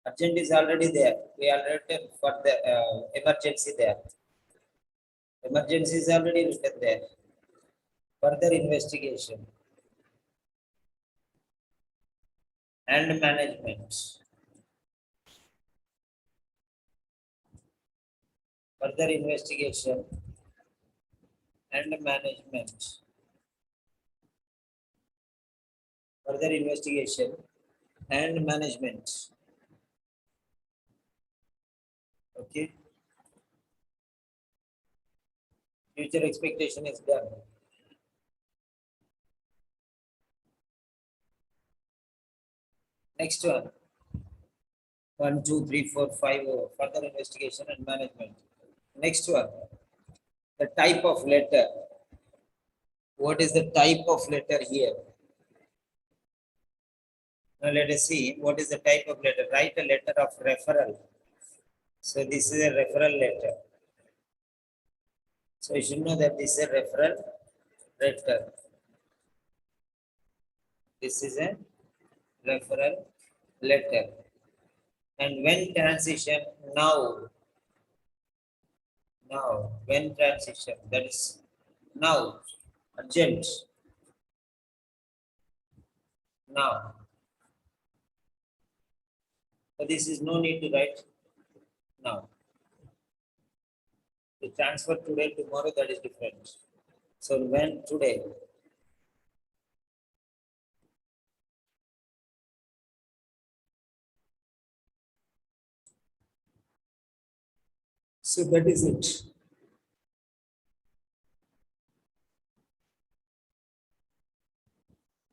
Urgent is already there. We are written for the emergency there. Emergency is already written there. Further investigation and management. Further investigation and management. Further investigation and management. Okay. Future expectation is done. Next one. 1, 2, 3, 4, 5. Further investigation and management. Next one. The type of letter. What is the type of letter here? Now let us see what is the type of letter. Write a letter of referral. So this is a referral letter. So you should know that this is a referral letter. This is a referral letter. And when transition, now, when transition, that is now, urgent, now. So this is no need to write now. To transfer today, tomorrow, that is different. So when today, so that is it.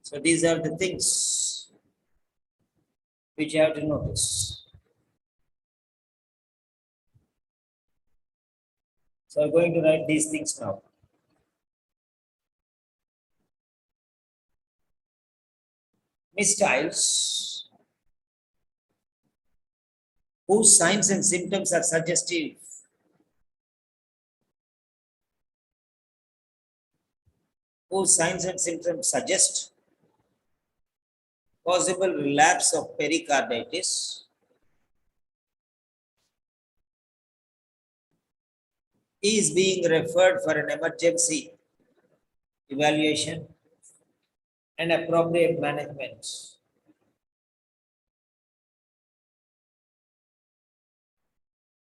So these are the things. which you have to notice. So I'm going to write these things now. Mistyles whose signs and symptoms are suggestive whose signs and symptoms suggest possible relapse of pericarditis is being referred for an emergency evaluation and appropriate management.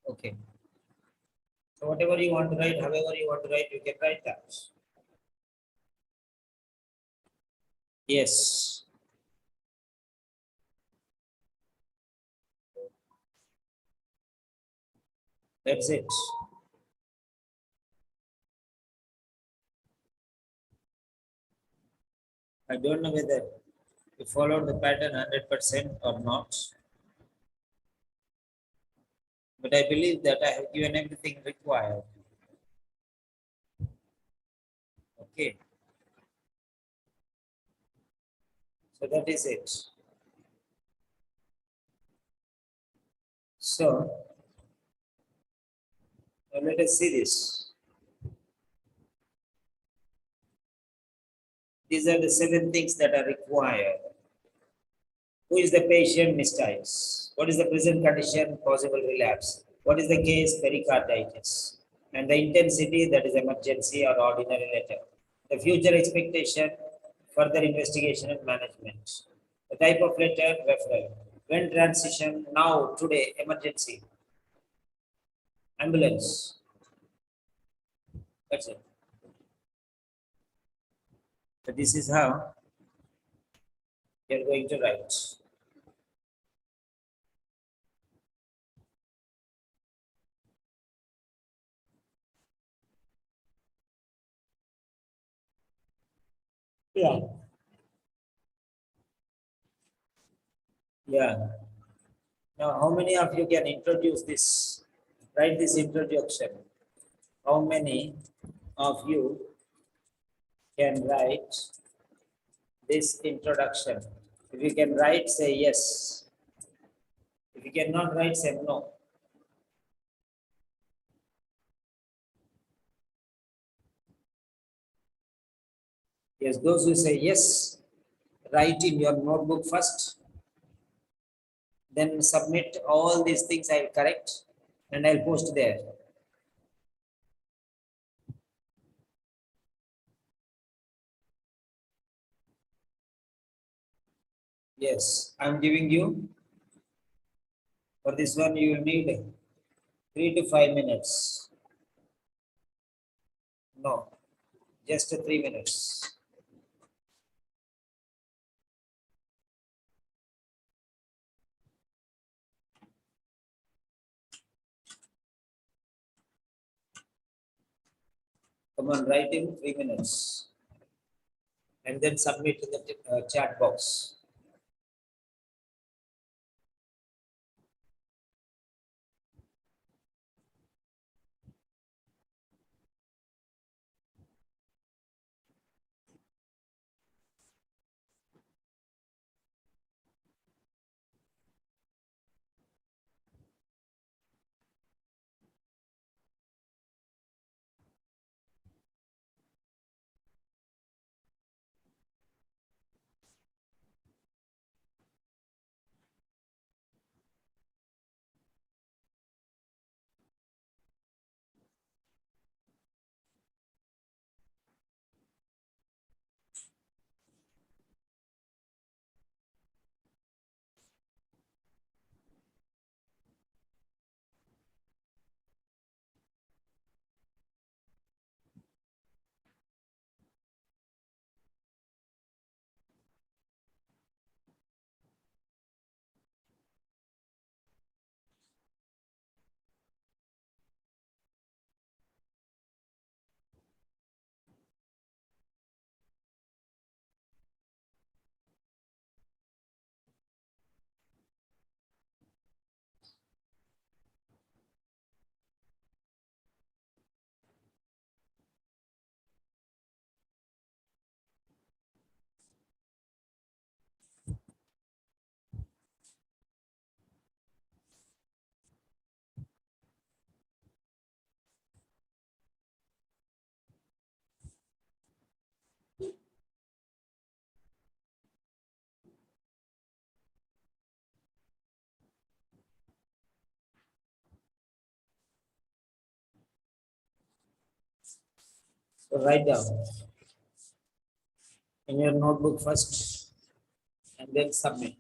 Okay. So whatever you want to write, however you want to write, you can write that. Yes. That's it. I don't know whether you followed the pattern 100% or not, but I believe that I have given everything required. Okay. So that is it. So now let us see this. These are the 7 things that are required. Who is the patient? Mistyles. What is the present condition? Possible relapse. What is the case? Pericarditis. And the intensity, that is emergency or ordinary letter. The future expectation, further investigation and management. The type of letter, referral. When transition, now, today, emergency. Ambulance. That's it. So this is how you're going to write. Yeah. Yeah. Now, how many of you can introduce this? Write this introduction. How many of you can write this introduction? If you can write, say yes. If you cannot write, say no. Yes, those who say yes, write in your notebook first. Then submit all these things. I will correct and I'll post there. Yes, I'm giving you. For this one, you will need 3 to 5 minutes. No, just 3 minutes. Come on, write in 3 minutes. And then submit in the chat box. So write down in your notebook first and then submit.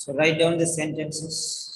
So write down the sentences.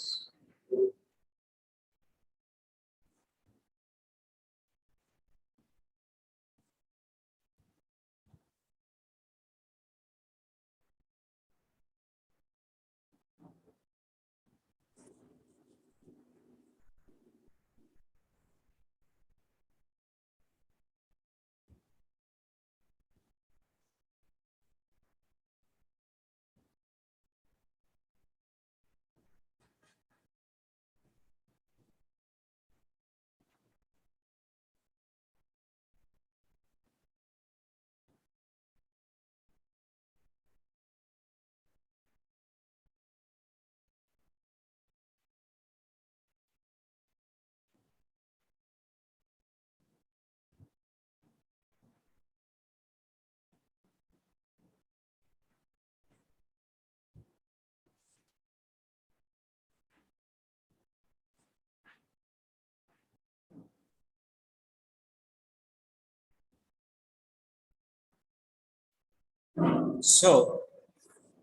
So,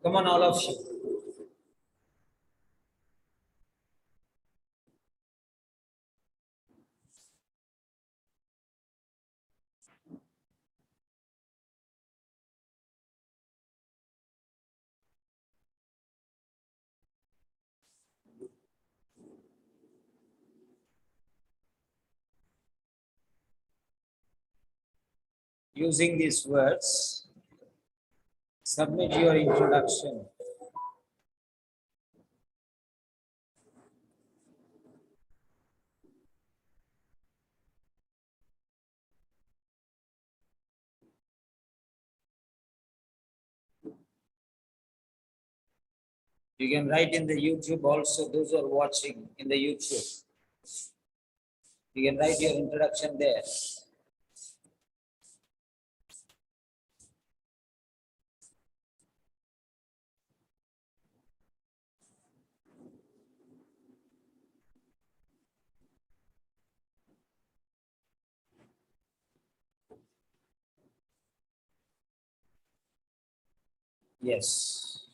come on, all of you. Using these words, submit your introduction. You can write in the YouTube also, those who are watching in the YouTube. You can write your introduction there. Yes.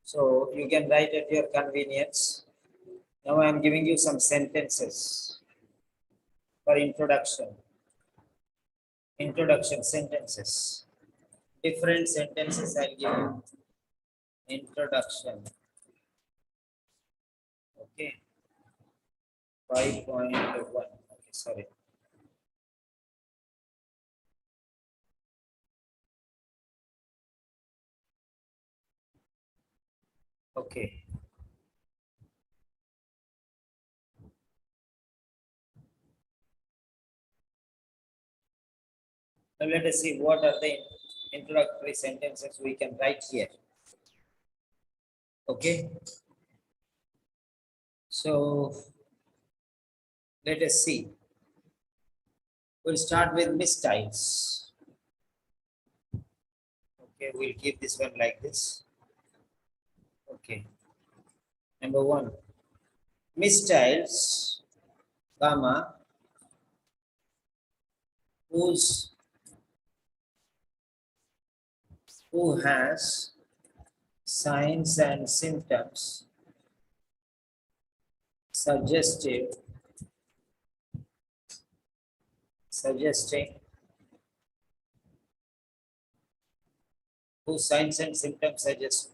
So you can write at your convenience. Now I am giving you some sentences for introduction. Introduction sentences. Different sentences I'll give you. Introduction. Okay. 5.1. Okay, sorry. Okay. Now let us see what are the introductory sentences we can write here. Okay. So let us see. We'll start with mistyles. Okay, we'll keep this one like this. Okay. Number one, mistyles, comma, who has signs and symptoms suggesting whose signs and symptoms suggest,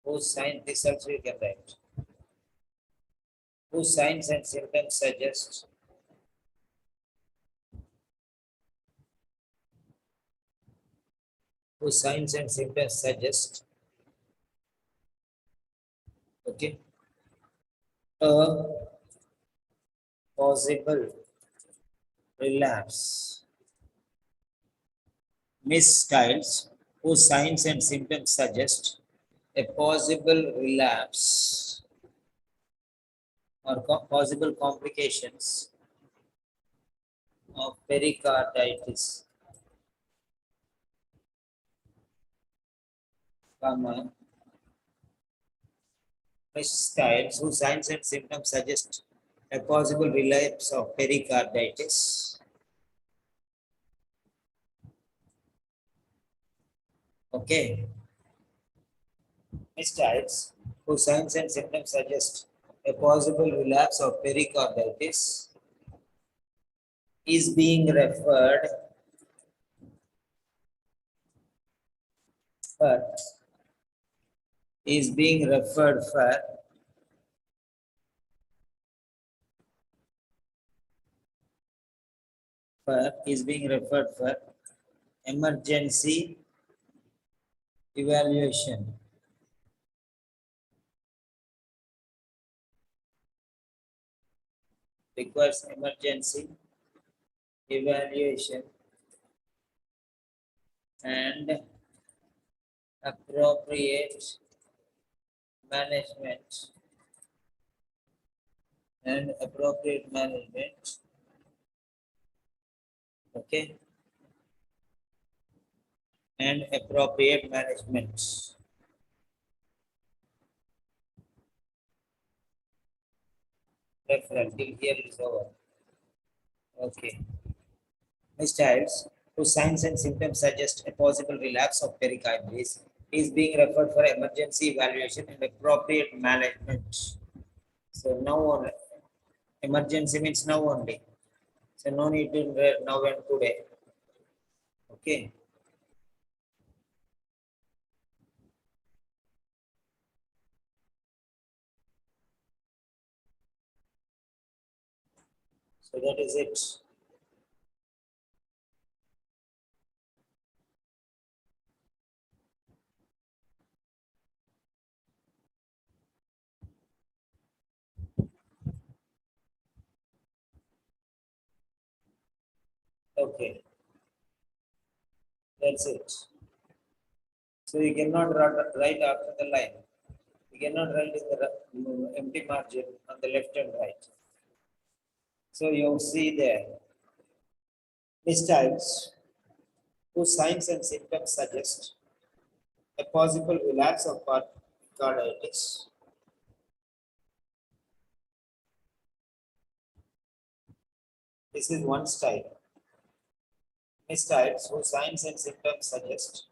whose sign, this also you can write, whose signs and symptoms suggest, whose signs and symptoms suggest, okay, a possible relapse. Miss Styles, whose signs and symptoms suggest a possible relapse or possible complications of pericarditis, comma, Miss Styles, whose signs and symptoms suggest a possible relapse of pericarditis. Okay. Miss Styles, whose signs and symptoms suggest a possible relapse of pericarditis, is being referred for is being referred for emergency evaluation. Requires emergency evaluation and appropriate management okay, and appropriate management. Referral till here is over. Okay. Miss Childs, whose signs and symptoms suggest a possible relapse of pericarditis, is being referred for emergency evaluation and appropriate management. So now only, emergency means now only. So no need to read now and today. Okay. So that is it. Okay. That's it. So you cannot write after the line. You cannot write in the empty margin on the left and right. So you see there. These types whose signs and symptoms suggest a possible relapse of carditis. This is one style. These types whose signs and symptoms suggest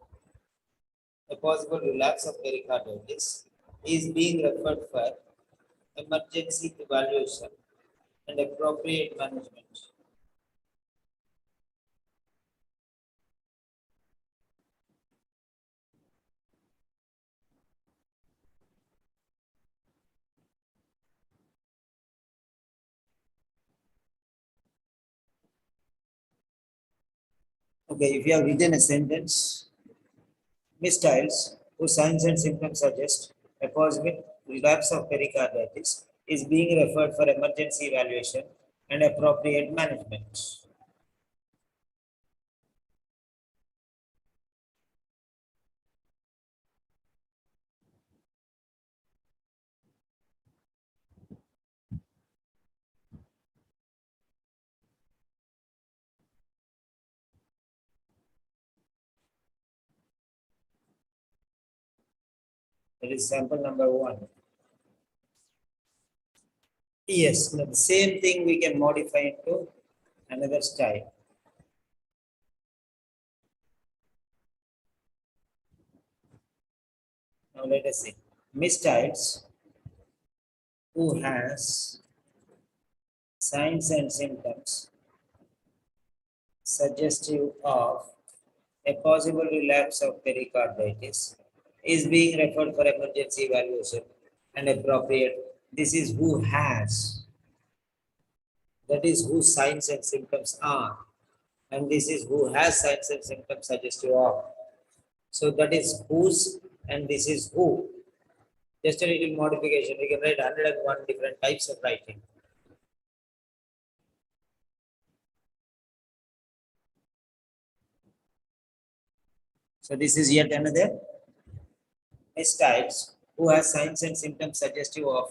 a possible relapse of pericarditis is being referred for emergency evaluation and appropriate management. Okay, if you have written a sentence, Miss Styles, whose signs and symptoms suggest a possible relapse of pericarditis, is being referred for emergency evaluation and appropriate management. That is sample number 1. Yes, the same thing we can modify into another style. Now let us see. Miss Styles, who has signs and symptoms suggestive of a possible relapse of pericarditis is being referred for emergency evaluation and appropriate. This is who has, that is who signs and symptoms are, and this is who has signs and symptoms suggestive of. So that is whose and this is who. Just a little modification. We can write 101 different types of writing. So this is yet another mistypes who has signs and symptoms suggestive of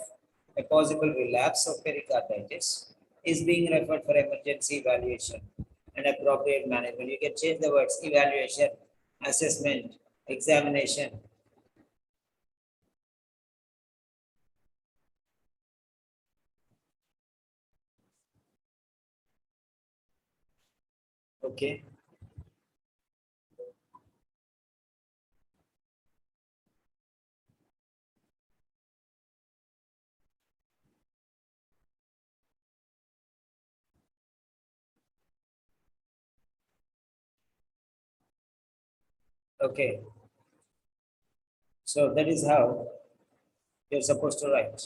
a possible relapse of pericarditis is being referred for emergency evaluation and appropriate management. You can change the words evaluation, assessment, examination. Okay. Okay. So that is how you're supposed to write.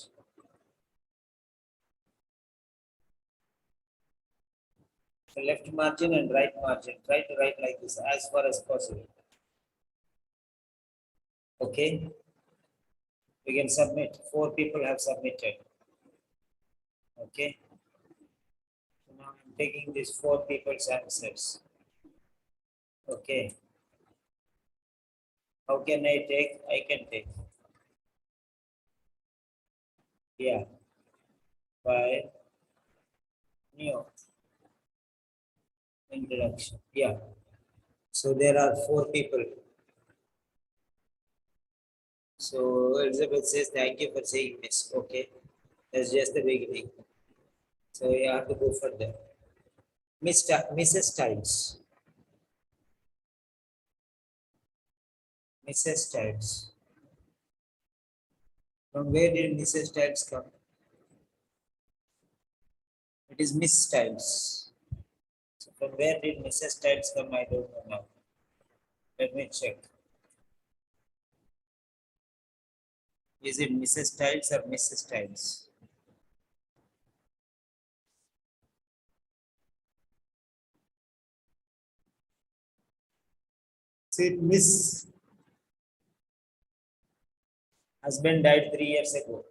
So left margin and right margin. Try to write like this as far as possible. Okay. We can submit. 4 people have submitted. Okay. So now I'm taking these 4 people's answers. Okay. How can I take? I can take. Yeah. By new introduction. Yeah. So there are 4 people. So Elizabeth says, thank you for saying this. Okay. That's just the beginning. So you have to go further. Mrs. Stiles. Mrs. Stiles. From where did Mrs. Stiles come? It is Miss Stiles. So from where did Mrs. Stiles come? I don't know now. Let me check. Is it Mrs. Stiles or Mrs. Stiles? See, Miss husband died 3 years ago.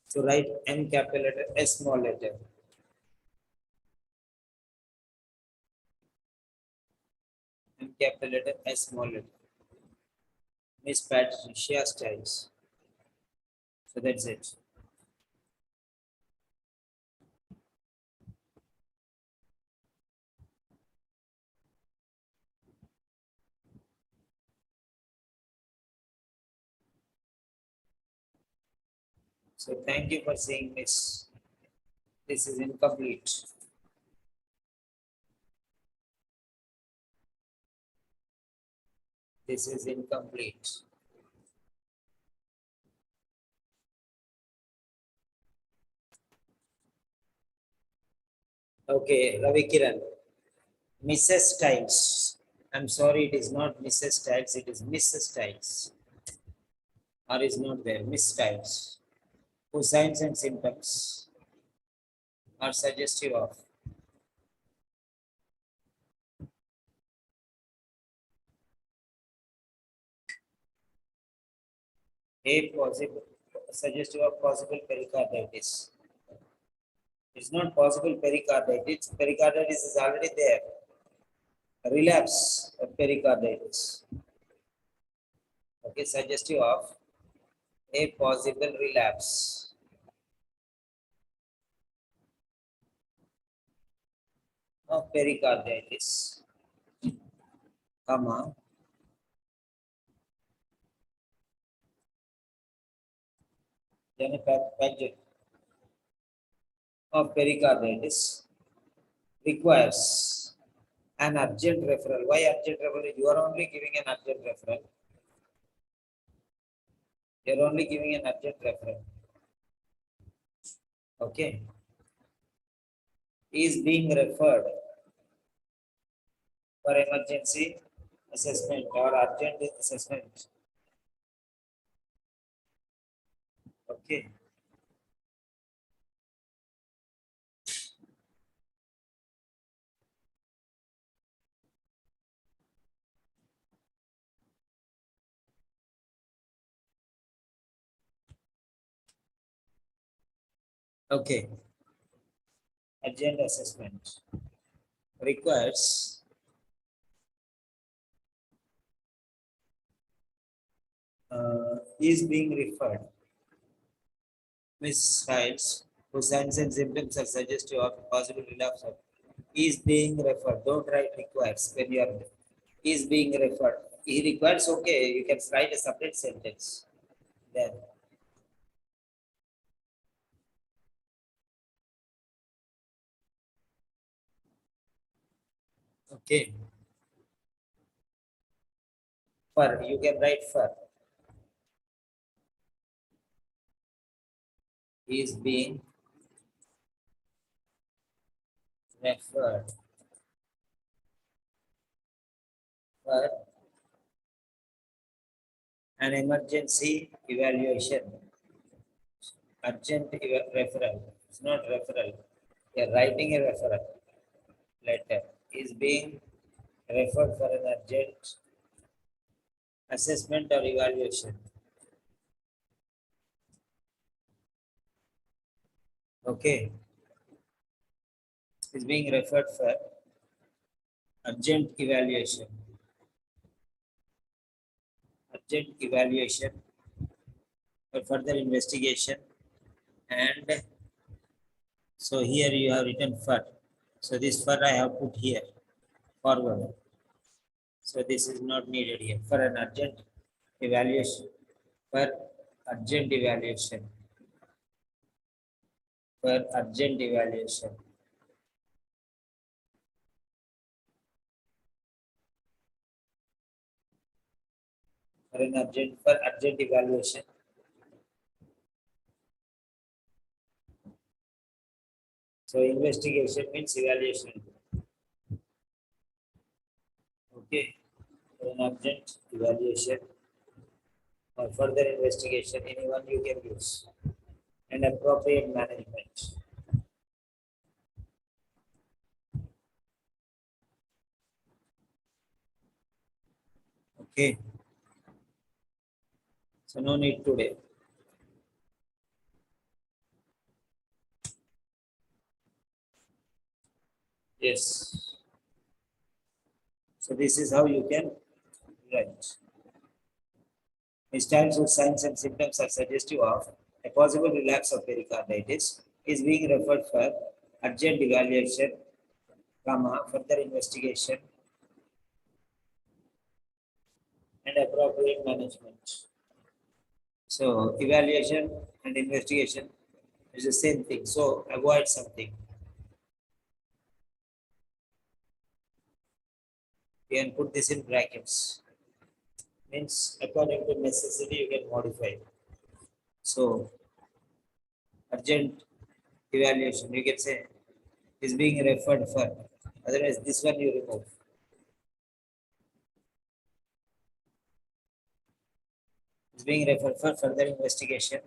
So write M capital letter, S small letter. M capital letter, S small letter. Miss Patricia Stiles. So that's it. So thank you for seeing this. This is incomplete. This is incomplete. Okay, Ravi Kiran. Mrs. Stiles. I'm sorry, it is not Mrs. Stiles, it is Mrs. Stiles. Or is not there, Miss Stiles. Whose signs and symptoms are suggestive of a possible suggestive of possible pericarditis. It's not possible pericarditis. Pericarditis is already there. Relapse of pericarditis. Okay, suggestive of a possible relapse of pericarditis, comma, then a paget of pericarditis requires an urgent referral. Why urgent referral? You are only giving an urgent referral. You are only giving an urgent referral. Okay. Is being referred for emergency assessment or urgent assessment. Okay. Okay. Urgent assessment requires is being referred. Miss Styles, whose signs and symptoms are suggestive of possible relapse of is being referred. Don't write requires when you are is being referred. He requires, okay, you can write a separate sentence. Then okay. For you can write for is being referred for an emergency evaluation. Urgent referral. It's not referral. You're writing a referral letter. Is being referred for an urgent assessment or evaluation. Okay. Is being referred for urgent evaluation. Urgent evaluation for further investigation. And so here you have written for. So this for I have put here forward. So this is not needed here for an urgent evaluation. For urgent evaluation. For urgent evaluation. For urgent evaluation. So investigation means evaluation. Okay. For an urgent evaluation or further investigation, anyone you can use. And appropriate management. Okay. So no need today. Yes. So this is how you can write. Misstyles with signs and symptoms are suggestive of a possible relapse of pericarditis is being referred for urgent evaluation, further investigation, and appropriate management. So evaluation and investigation is the same thing. So avoid something. You can put this in brackets. Means according to necessity you can modify. So urgent evaluation you can say is being referred for. Otherwise this one you remove. Is being referred for further investigation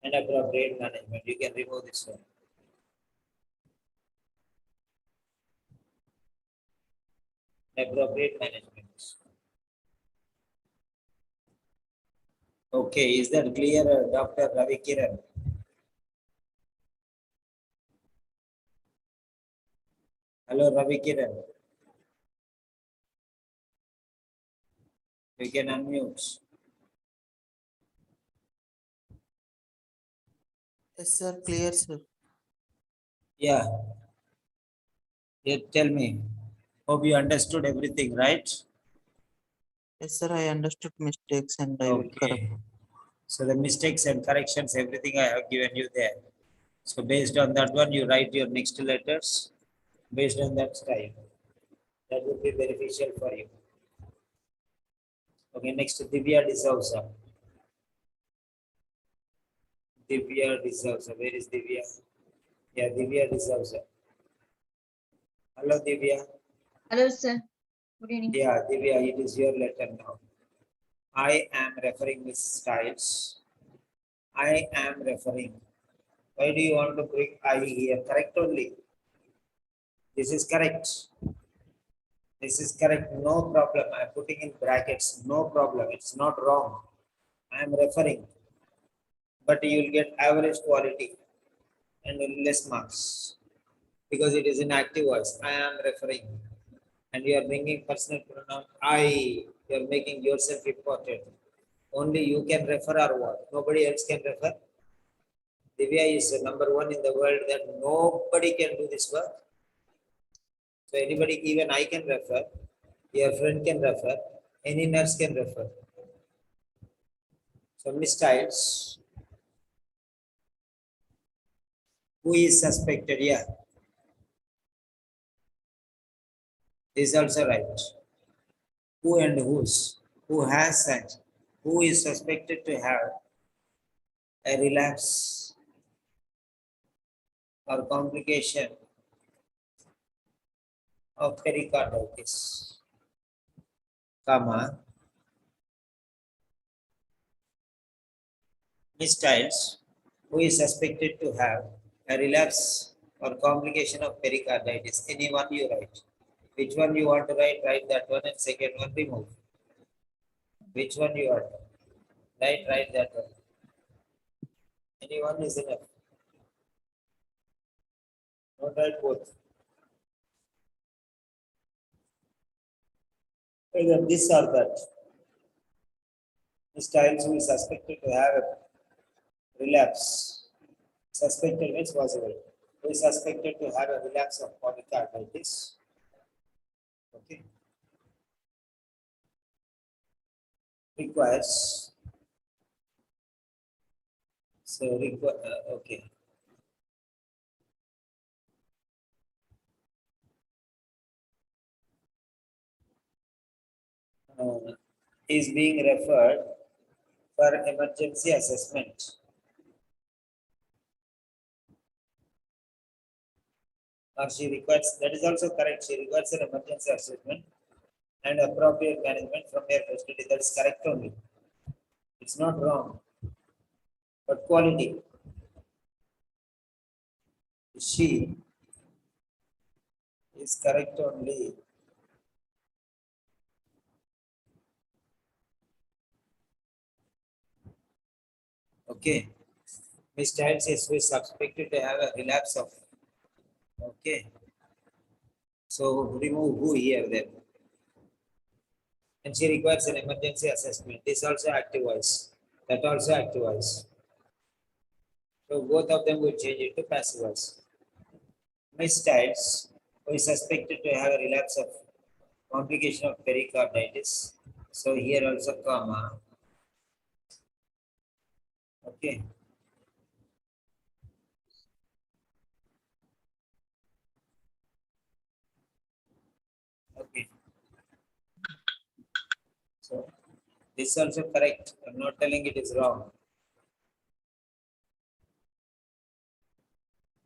and appropriate management. You can remove this one. Appropriate management. Okay, is that clear, Dr. Ravi Kiran? Hello, Ravi Kiran. You can unmute. Yes, sir. Clear, sir. Yeah. Yeah, tell me. Hope you understood everything, right? Yes, sir. I understood mistakes and I will correct. Okay. So the mistakes and corrections, everything I have given you there. So based on that one, you write your next letters based on that style. That would be beneficial for you. Okay, next Divya D'Souza. Divya D'Souza. Where is Divya? Yeah, Divya D'Souza. Hello, Divya. Hello, sir. Good evening. Yeah, Divya, it is your letter now. I am referring with styles. I am referring. Why do you want to bring I here? Correct only. This is correct. This is correct. No problem. I'm putting in brackets. No problem. It's not wrong. I am referring. But you will get average quality and less marks because it is in active voice. I am referring. And you are bringing personal pronoun I. You are making yourself important. Only you can refer or what? Nobody else can refer. Divya is the number one in the world that nobody can do this work. So anybody, even I can refer, your friend can refer, any nurse can refer. So Miss Stiles, who is suspected? Yeah, this is also right. Who and whose? Who has such? Who is suspected to have a relapse or complication of pericarditis, comma, Miss Stiles, who is suspected to have a relapse or complication of pericarditis. Any one you write. Which one you want to write? Write that one, and second one remove. Which one you want? Write that one. Any one is enough. Don't write both. Either this or that. Miss Stiles, who is suspected to have a relapse. Suspected means possible. Who is suspected to have a relapse of pericarditis. Okay. Requires. So okay. Is being referred for emergency assessment. Or she requires, that is also correct. She requires an emergency assessment and appropriate management from her facility. That is correct only. It's not wrong. But quality. She is correct only. Okay. Miss Stiles is who is suspected to have a relapse of. Okay. So remove who here then. And she requires an emergency assessment. This also active voice. That also active voice. So both of them will change it to passive voice. Miss Stiles, who is suspected to have a relapse of complication of pericarditis. So here also comma. Okay. Okay. So this is also correct. I'm not telling it is wrong.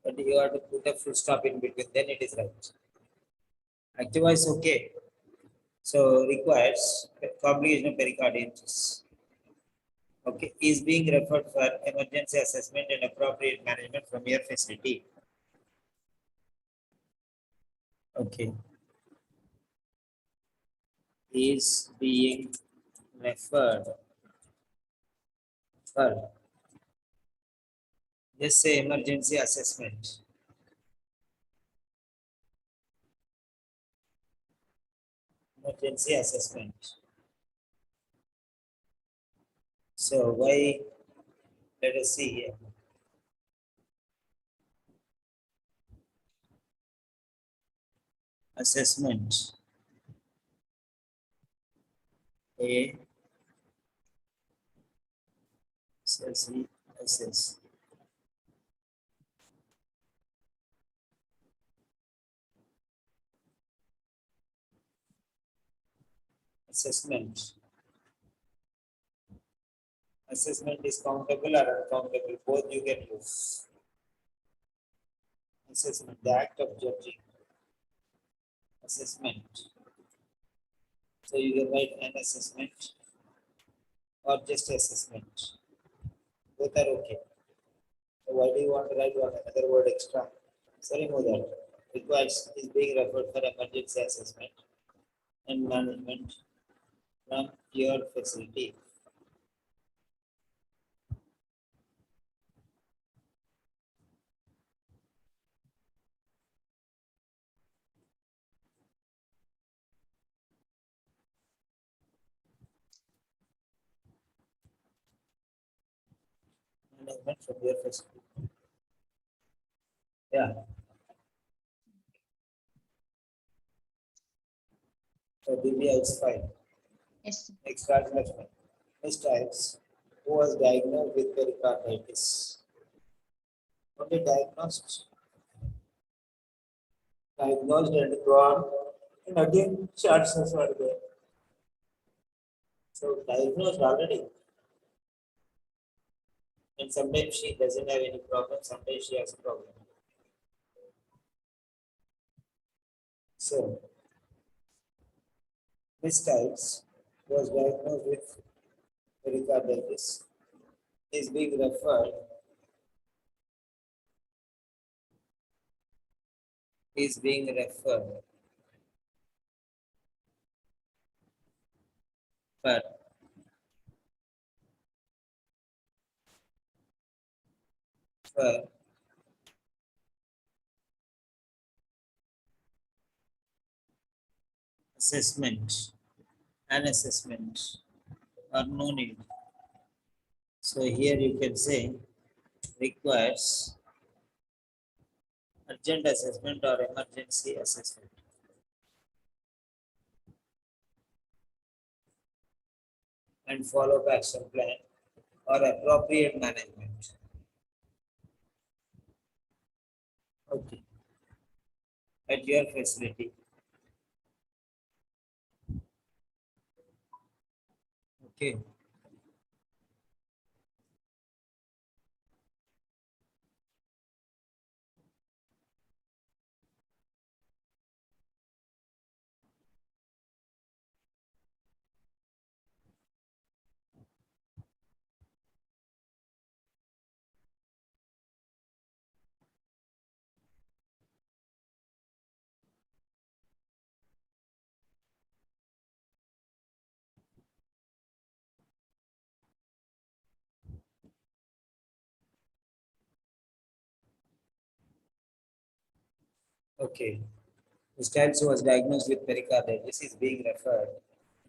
But you have to put a full stop in between, then it is right. Active voice okay. So requires complication of pericarditis. Okay, is being referred for emergency assessment and appropriate management from your facility. Okay. Is being referred for, just say emergency assessment. Emergency assessment. So why, let us see here. Assessment. A assess. Assessment. Assessment is countable or uncountable, both you can use. Assessment, the act of judging. assessment. So you can write an assessment or just assessment. Both are okay. So why do you want to write one another word extra? So remove that. Requires is being referred for emergency assessment and management from your facility. Management from your facility. Yeah. So DBI is fine. Yes, sir. Next start Lakshman. Next types who was diagnosed with pericarditis. Only diagnosed and gone, and again charts are there. So diagnosed already. And sometimes she doesn't have any problem, sometimes she has a problem. So Miss Types was diagnosed with pericarditis, is being referred for for assessment, an assessment or no need. So here you can say requires urgent assessment or emergency assessment. And follow-up action plan or appropriate management. Okay. At your facility. Okay. Okay. This child who was diagnosed with pericarditis is being referred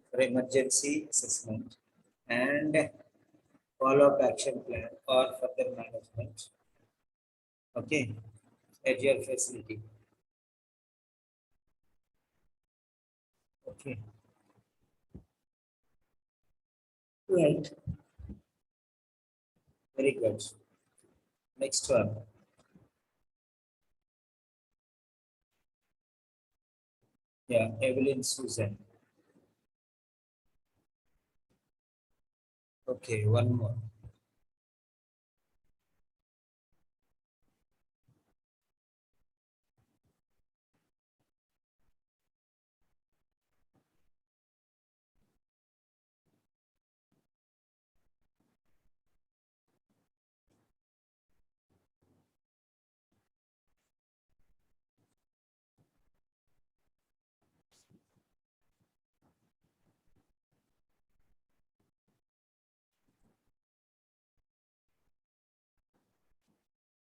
for emergency assessment and follow-up action plan or further management. Okay. At your facility. Okay. Right. Very good. Next one. Yeah, Evelyn Susan. Okay, one more.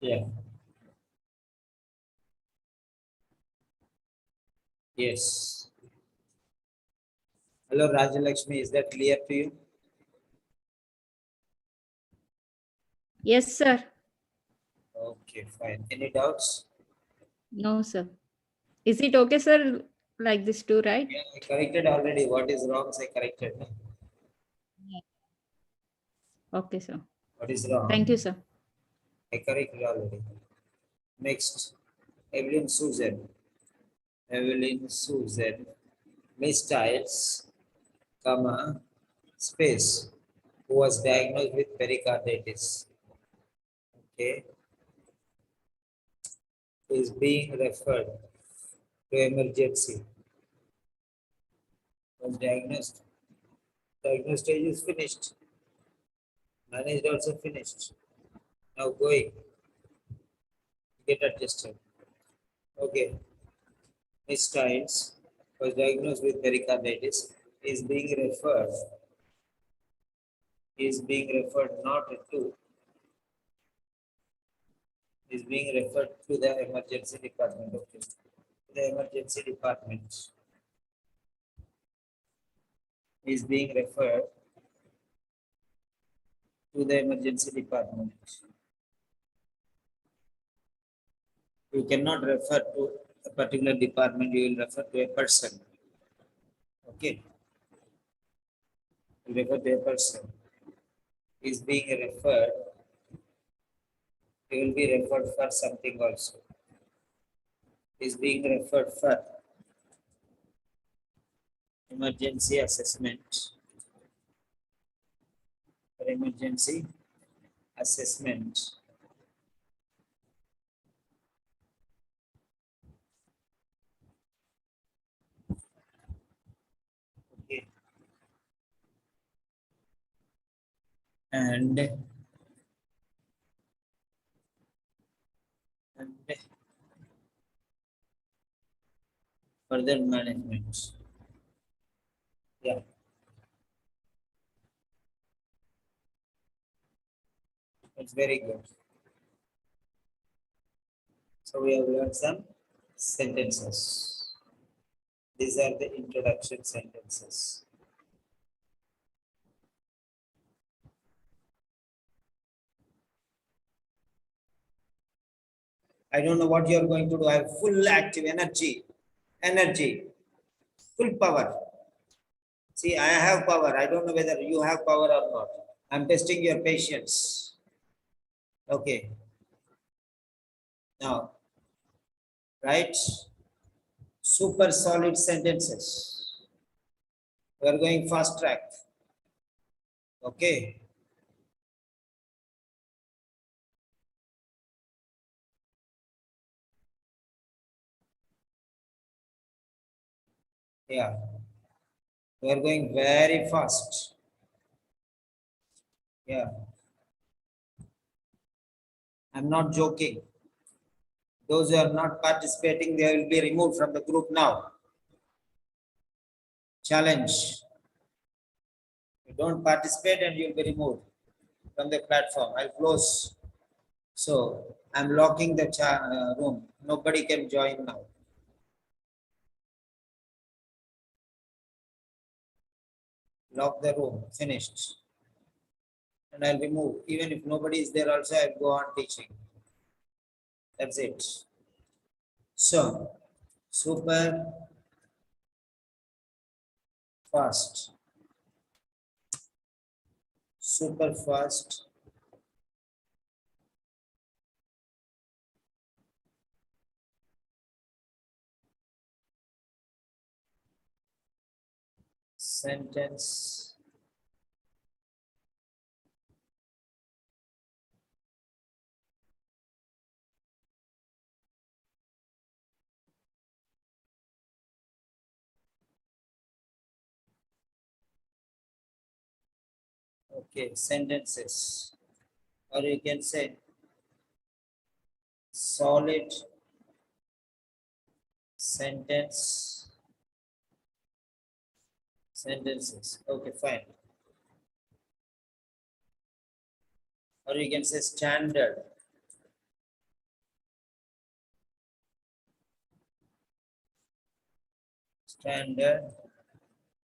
Yeah. Yes. Hello, Rajalakshmi. Is that clear to you? Yes, sir. Okay, fine. Any doubts? No, sir. Is it okay, sir? Like this too, right? Yeah, I corrected already. What is wrong? I corrected. Okay, sir. What is wrong? Thank you, sir. I corrected already. Next, Evelyn Susan. Evelyn Susan. Mistyles, comma, space, who was diagnosed with pericarditis. Okay, is being referred to emergency. Was diagnosed. Diagnosed stage is finished. Managed also finished. Now going. Get adjusted. Okay. Miss Stiles was diagnosed with pericarditis. Is being referred. Is being referred not to. Is being referred to the emergency department. Okay. The emergency department. Is being referred to the emergency department. You cannot refer to a particular department, you will refer to a person. Okay. You refer to a person. Is being referred, you will be referred for something also. Is being referred for emergency assessment. For emergency assessment. Okay. And further management. Yeah. It's very good. So we have learned some sentences. These are the introduction sentences. I don't know what you are going to do. I have full active energy, full power. See, I have power. I don't know whether you have power or not. I'm testing your patience. Okay. Now, write super solid sentences. We are going fast track. Okay. Yeah. We are going very fast. Yeah. I'm not joking. Those who are not participating, they will be removed from the group now. Challenge. You don't participate and you'll be removed from the platform. I'll close. So I'm locking the room. Nobody can join now. Lock the room. Finished. And I'll remove. Even if nobody is there also, I'll go on teaching. That's it. So, super fast. Super fast. Sentence. Okay, sentences. Or you can say solid sentences. Okay, fine. Or you can say standard. Standard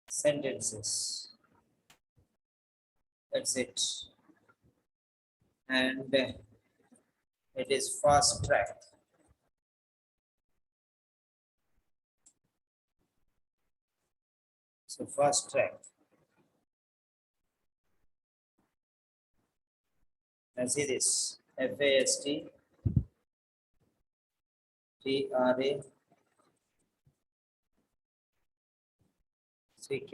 sentences. That's it. And it is fast track. So fast track. Now see this. FAST TRA CK.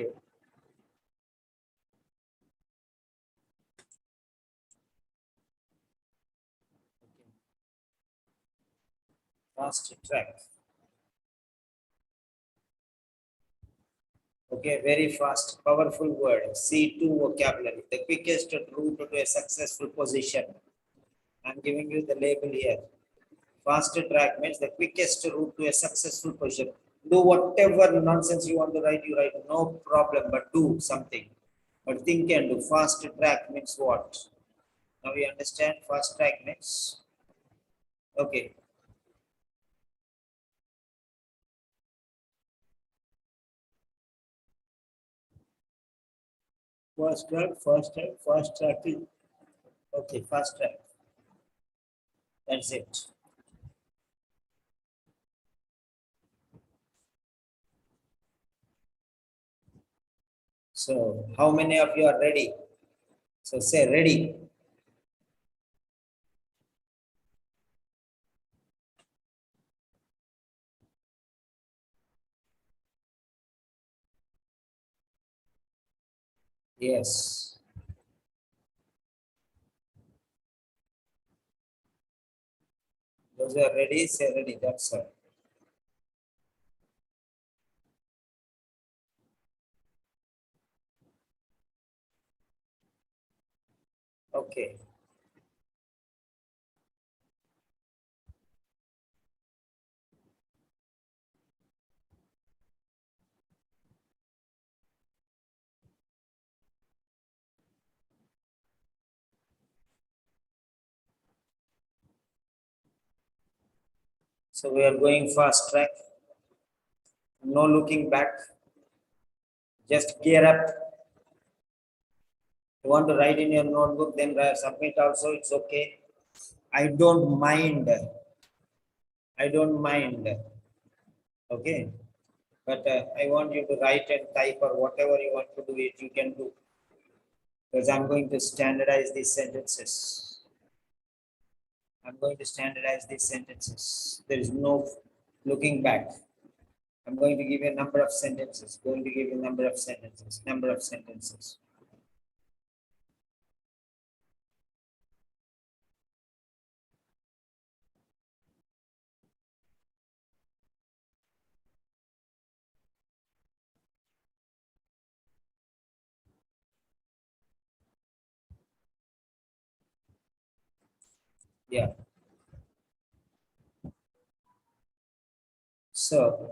Fast track. Okay, very fast, powerful word. C2 vocabulary, the quickest route to a successful position. I'm giving you the label here. Fast track means the quickest route to a successful position. Do whatever nonsense you want to write, you write, no problem, but do something. But think and do. Fast track means what? Now you understand fast track means? Okay. Fast track, fast track, fast track. Okay, fast track. That's it. So, how many of you are ready? So, say ready. Yes. Those who are ready, say ready. That's all. Okay. So, we are going fast track. No looking back. Just gear up. You want to write in your notebook, then submit also, it's okay. I don't mind. I don't mind. Okay. But I want you to write and type or whatever you want to do it, you can do. Because I'm going to standardize these sentences. I'm going to standardize these sentences. There is no looking back. I'm going to give you a number of sentences, going to give you a number of sentences, number of sentences. Yeah. So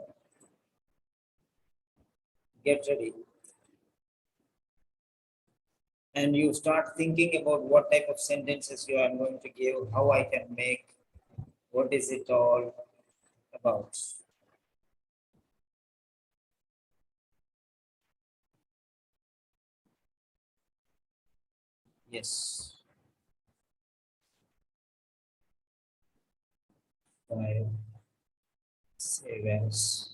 get ready. And you start thinking about what type of sentences you are going to give, how I can make, what is it all about. Yes. 5, save as.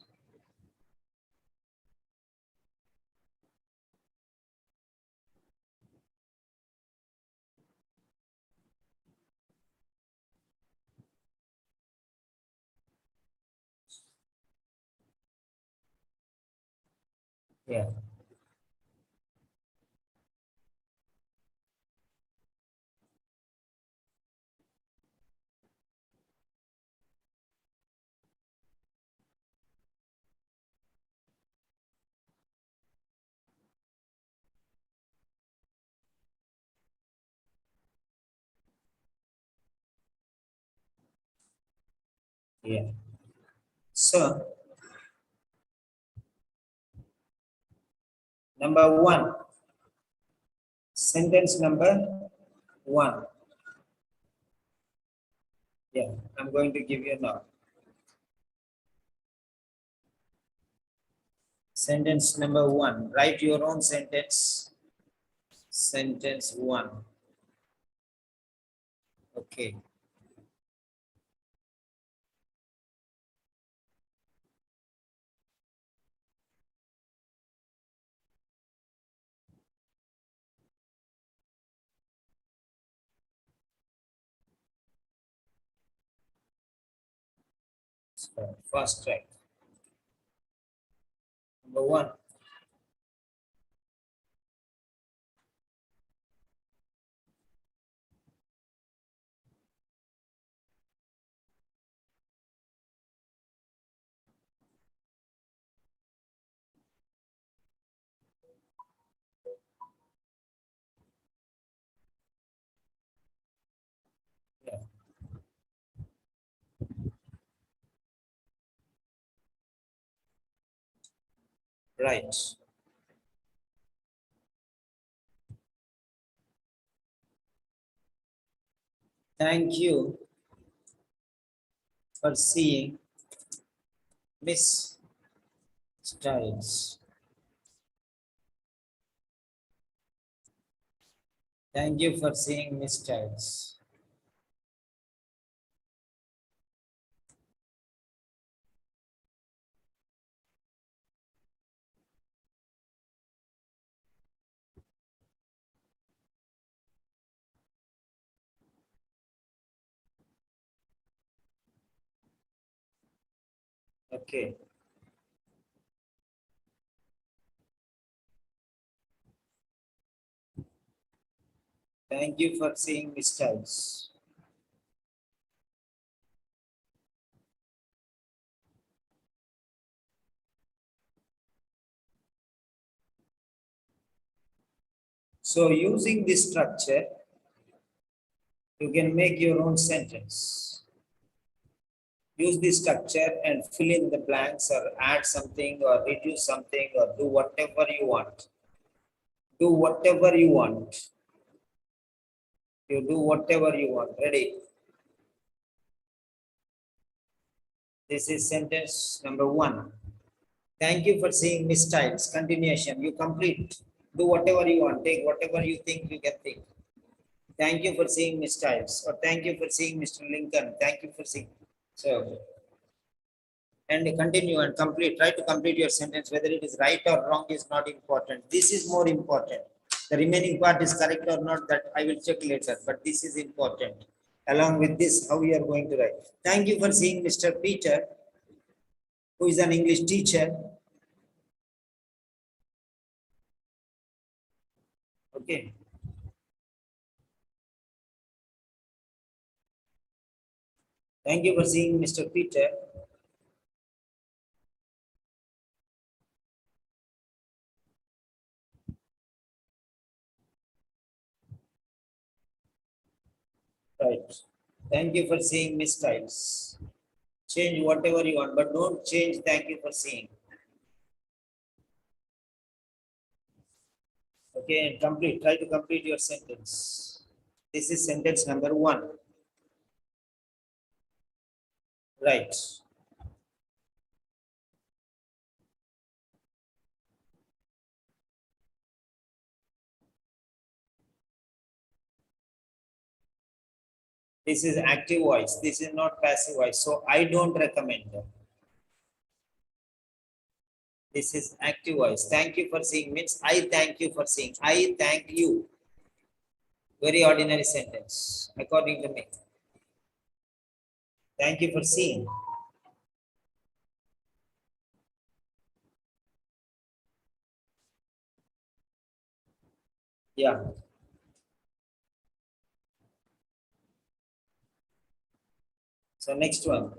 Yeah. Yeah. So number 1, sentence number 1. Yeah, I'm going to give you now. Sentence number 1. Write your own sentence. Sentence 1. Okay. So fast track. Number 1. Right. Thank you for seeing Miss Styles. Thank you for seeing Miss Styles. Okay. Thank you for seeing Miss Styles. So using this structure, you can make your own sentence. Use this structure and fill in the blanks or add something or reduce something or do whatever you want. Do whatever you want. You do whatever you want. Ready? This is sentence number 1. Thank you for seeing Miss Styles. Continuation. You complete. Do whatever you want. Take whatever you think you can think. Thank you for seeing Miss Styles. Or thank you for seeing Mr. Lincoln. Thank you for seeing. So, and continue and complete. Try to complete your sentence. Whether it is right or wrong is not important. This is more important. The remaining part is correct or not, that I will check later. But this is important. Along with this, how we are going to write. Thank you for seeing Mr. Peter, who is an English teacher. Okay. Thank you for seeing Mr. Peter. Right. Thank you for seeing Miss Styles. Change whatever you want, but don't change thank you for seeing. Okay, and complete. Try to complete your sentence. This is sentence number 1. Right. This is active voice. This is not passive voice. So I don't recommend. This is active voice. Thank you for seeing means I thank you for seeing. I thank you. Very ordinary sentence, according to me. Thank you for seeing. Yeah. So next one.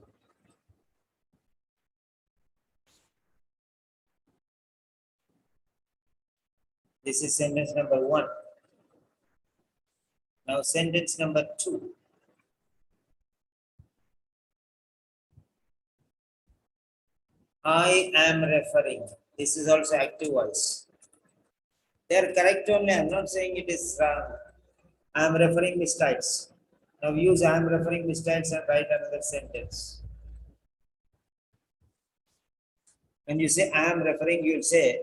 This is sentence number 1. Now sentence number 2. I am referring. This is also active voice. They are correct only. I'm not saying it is wrong. I am referring mistakes. Now use I am referring mistakes and write another sentence. When you say I am referring, you will say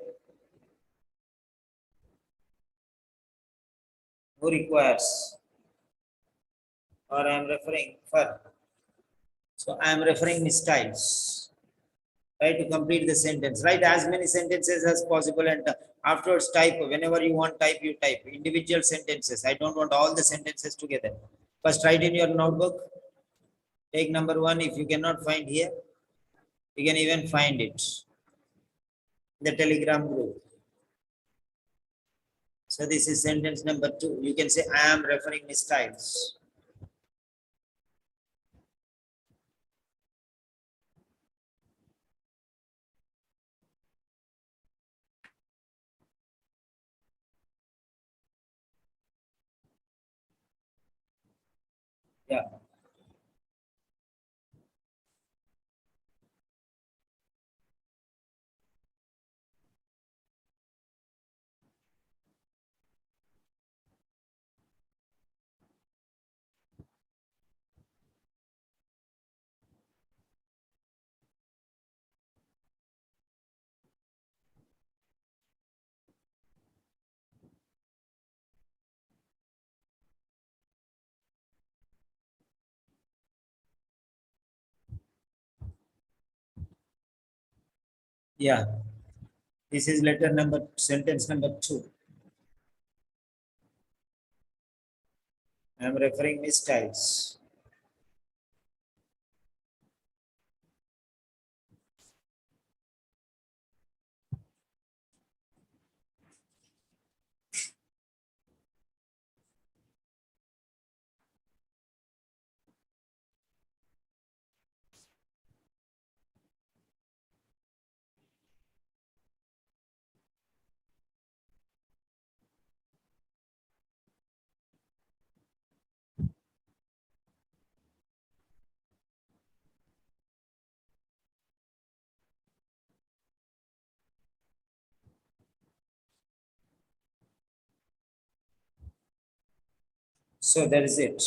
who requires, or I am referring for. So I am referring mistakes. Try to complete the sentence. Write as many sentences as possible and afterwards type. Whenever you want type, you type. Individual sentences. I don't want all the sentences together. First write in your notebook. Take number 1. If you cannot find here, you can even find it. The Telegram group. So this is sentence number 2. You can say I am referring misstyles. Yeah. Yeah, this is letter number, sentence number 2. I am referring mistyles. So that is it.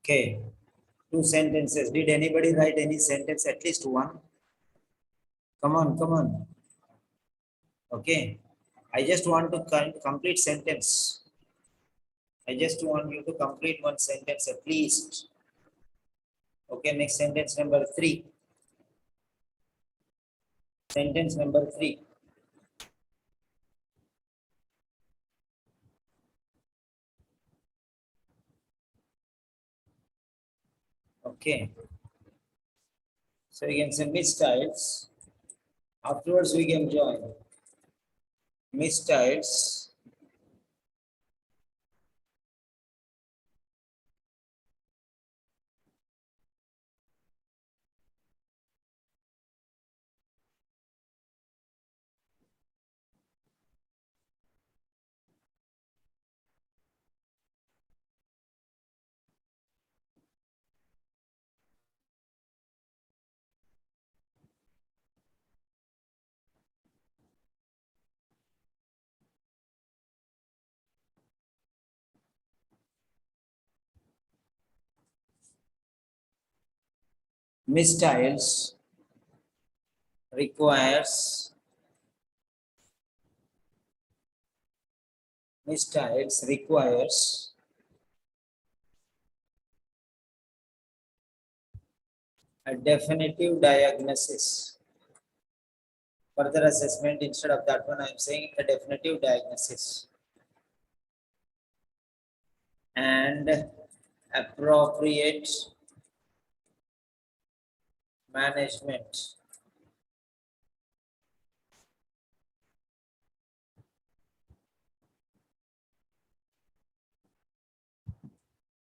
Okay, 2 sentences. Did anybody write any sentence, at least one? Come on, come on. Okay, I just want to complete sentence. I just want you to complete one sentence at least. Okay, next sentence number 3. Sentence number 3. Okay, so we can say mistyles. Afterwards, we can join mistyles. Mistyles requires a definitive diagnosis. Further assessment, instead of that one, I am saying a definitive diagnosis and appropriate management.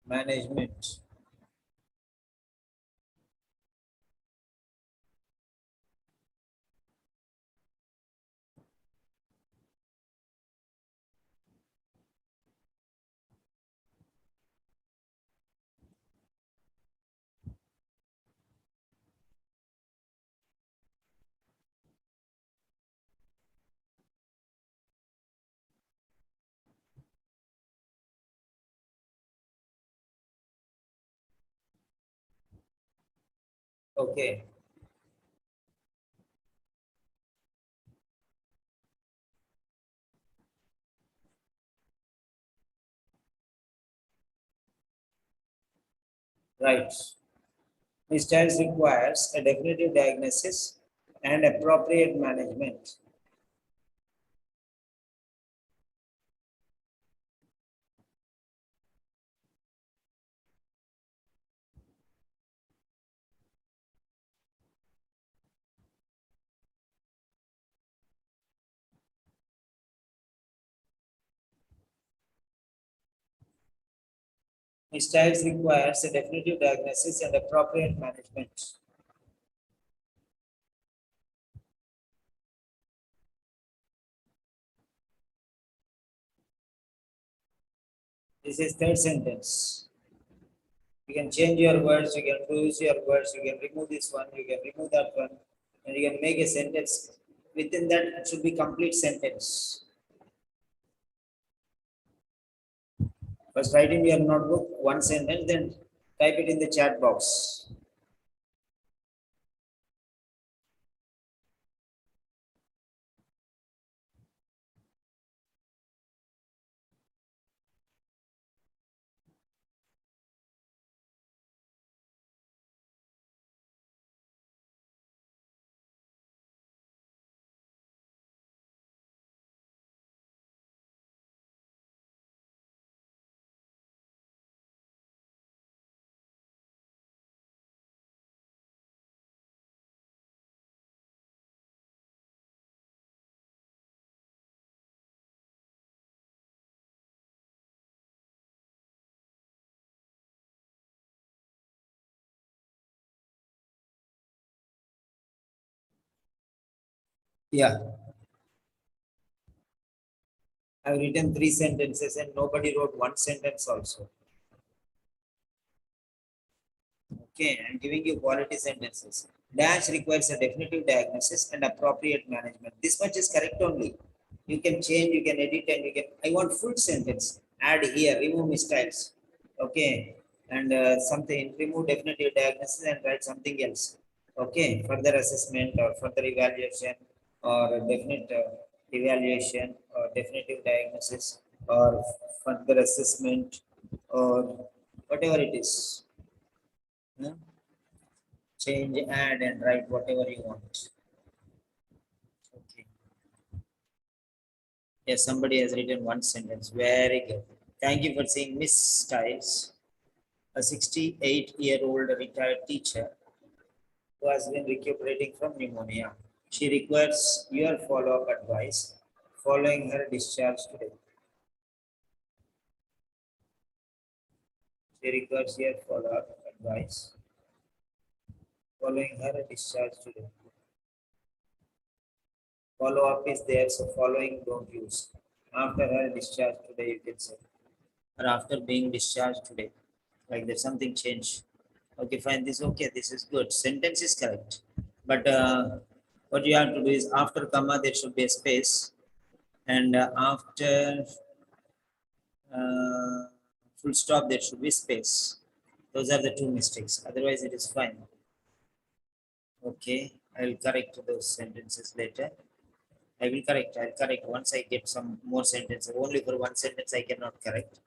Management. Okay. Right. Mistyles requires a definitive diagnosis and appropriate management. Mistyles requires a definitive diagnosis and appropriate management. This is third sentence. You can change your words, you can use your words, you can remove this one, you can remove that one, and you can make a sentence. Within that, it should be complete sentence. First, write in your notebook one sentence, then type it in the chat box. Yeah, I've written 3 sentences and nobody wrote one sentence also. Okay, I'm giving you quality sentences. Dash requires a definitive diagnosis and appropriate management. This much is correct only. You can change, you can edit, and you can. I want full sentence. Add here, remove mistyles. Okay, and something, remove definitive diagnosis and write something else. Okay, further assessment or further evaluation or definite evaluation or definitive diagnosis or further assessment or whatever it is. Yeah. Change, add, and write whatever you want. Okay. Yes, somebody has written one sentence. Very good. Thank you for saying Miss Styles, a 68-year-old retired teacher who has been recuperating from pneumonia. She requires your follow-up advice following her discharge today. She requires your follow-up advice following her discharge today. Follow-up is there, so following don't use. After her discharge today, you can say. Or after being discharged today. Like there's something changed. Okay, fine. This okay. This is good. Sentence is correct. But what you have to do is after comma there should be a space, and after full stop there should be space. Those are the two mistakes. Otherwise, it is fine. Okay, I will correct those sentences later. I'll correct once I get some more sentences. Only for one sentence I cannot correct.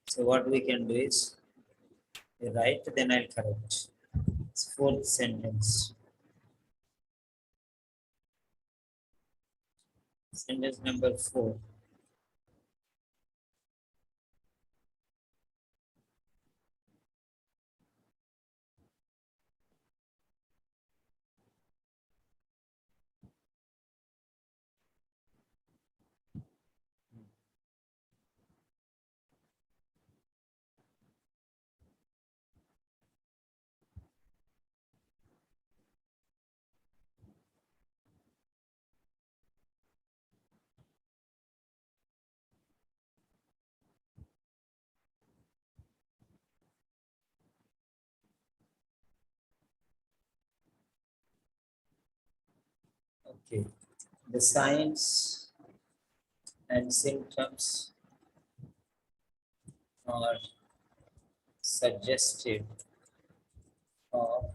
So what we can do is write, then I'll correct. It's fourth sentence. Sentence number 4. Okay. The signs and symptoms are suggestive of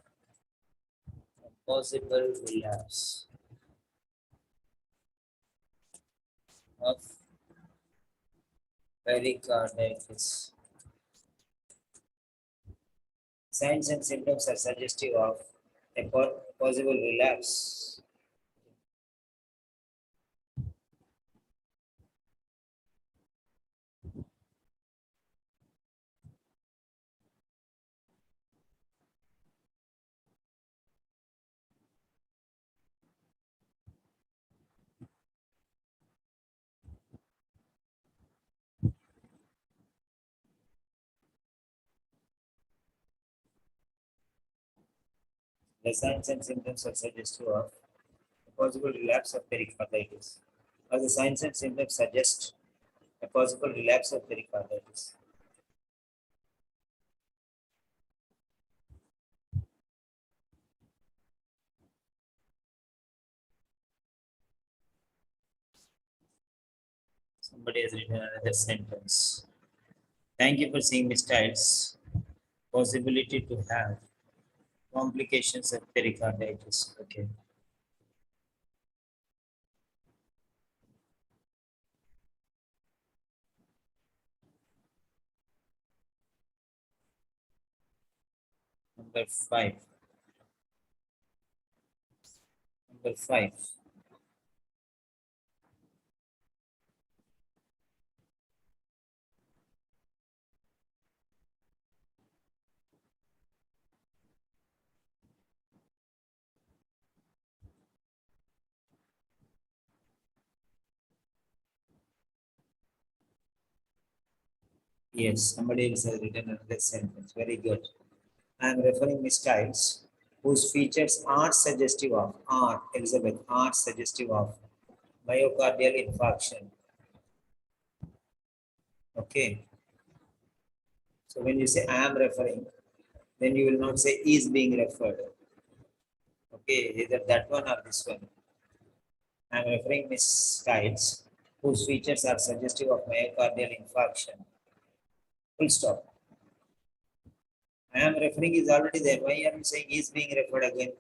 a possible relapse of pericarditis. Signs and symptoms are suggestive of a possible relapse. The signs and symptoms are suggestive of a possible relapse of pericarditis. Or the signs and symptoms suggest a possible relapse of pericarditis. Somebody has written another sentence. Thank you for seeing Miss Stiles' possibility to have complications of pericarditis. Okay. Number 5. Number 5. Yes, somebody else has written another sentence. Very good. I am referring Miss Stiles, whose features are suggestive of, Elizabeth, are suggestive of myocardial infarction. Okay. So when you say I am referring, then you will not say is being referred. Okay, either that one or this one. I am referring Miss Stiles, whose features are suggestive of myocardial infarction. Full stop. I am referring is already there. Why are you saying is being referred again?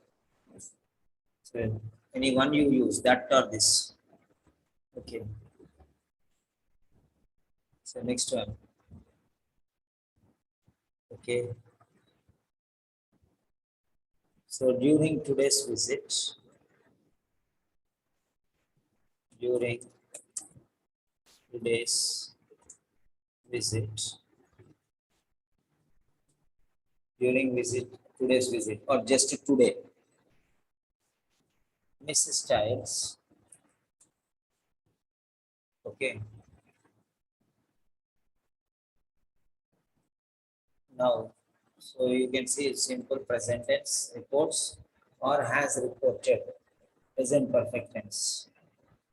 So any one you use, that or this. Okay. So next one. Okay. So during today's visit, during today's visit, today's visit, or just today, Mrs. Stiles, okay. Now, so you can see simple present tense reports or has reported present perfect tense.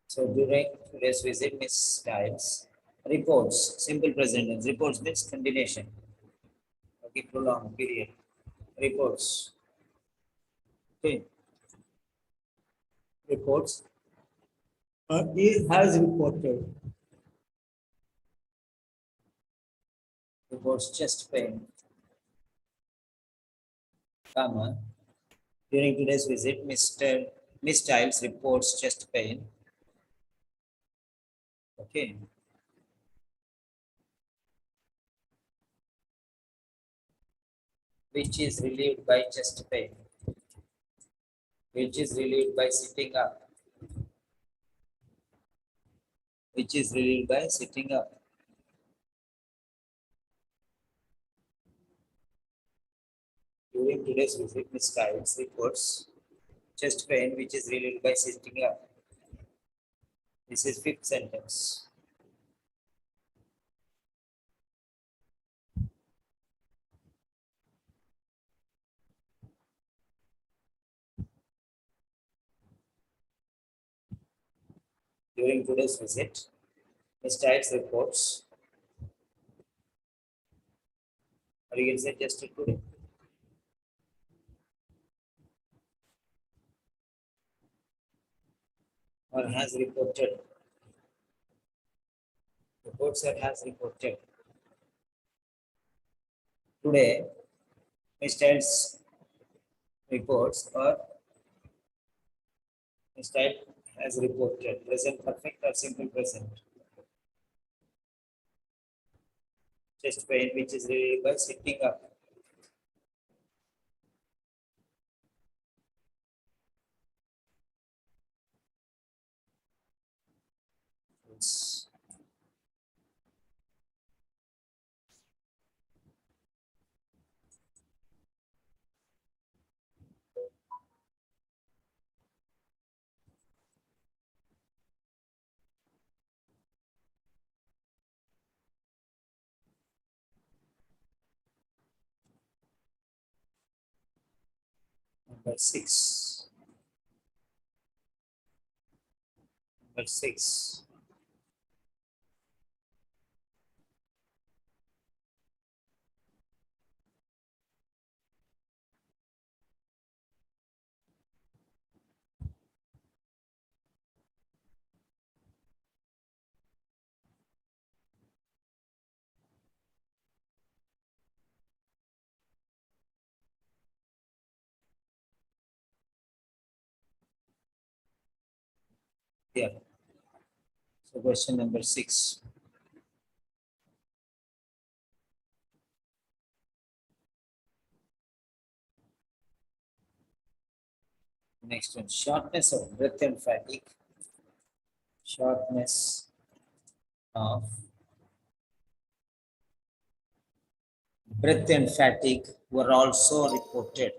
So during today's visit, Miss Stiles reports, simple present tense, reports means continuation. Okay, prolonged period. Reports. Okay. Reports. He has reported. Reports chest pain. Comma. During today's visit, Miss Stiles reports chest pain. Okay. Which is relieved by chest pain. Which is relieved by sitting up. Which is relieved by sitting up. During today's visit, Miss Stiles reports chest pain, which is relieved by sitting up. This is fifth sentence. During today's visit, Miss Stiles reports, or you can say just today. Or has reported. Reports that has reported. Today, Miss Stiles reports or Miss Stiles has reported present perfect or simple present. Chest pain, which is relieved by sitting up. Quadrants. Number 6. Number 6. Yeah. So question number 6. Next one, shortness of breath and fatigue. Shortness of breath and fatigue were also reported.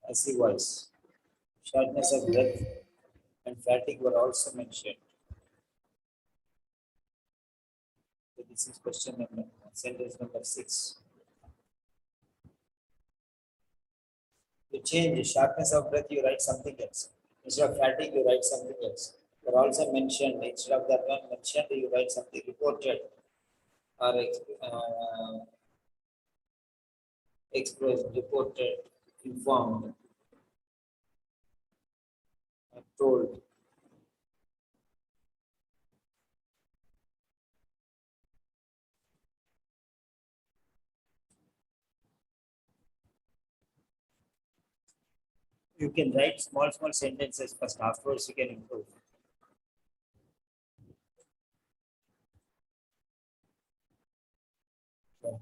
Passive voice. Shortness of breath and fatigue were also mentioned. So this is question number, sentence number 6. You change sharpness of breath, you write something else. Instead of fatigue, you write something else. But also mentioned, instead of that one mentioned, you write something reported or expressed, reported, informed, or told. You can write small sentences first, afterwards you can improve. So,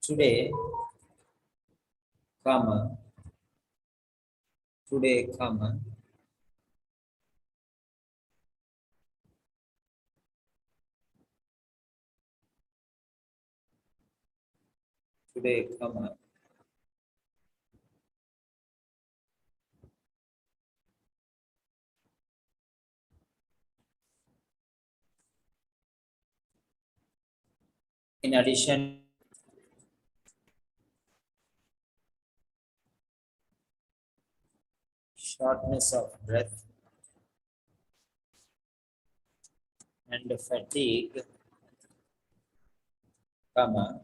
today, comma, today, comma, today, comma, in addition, shortness of breath and fatigue, comma,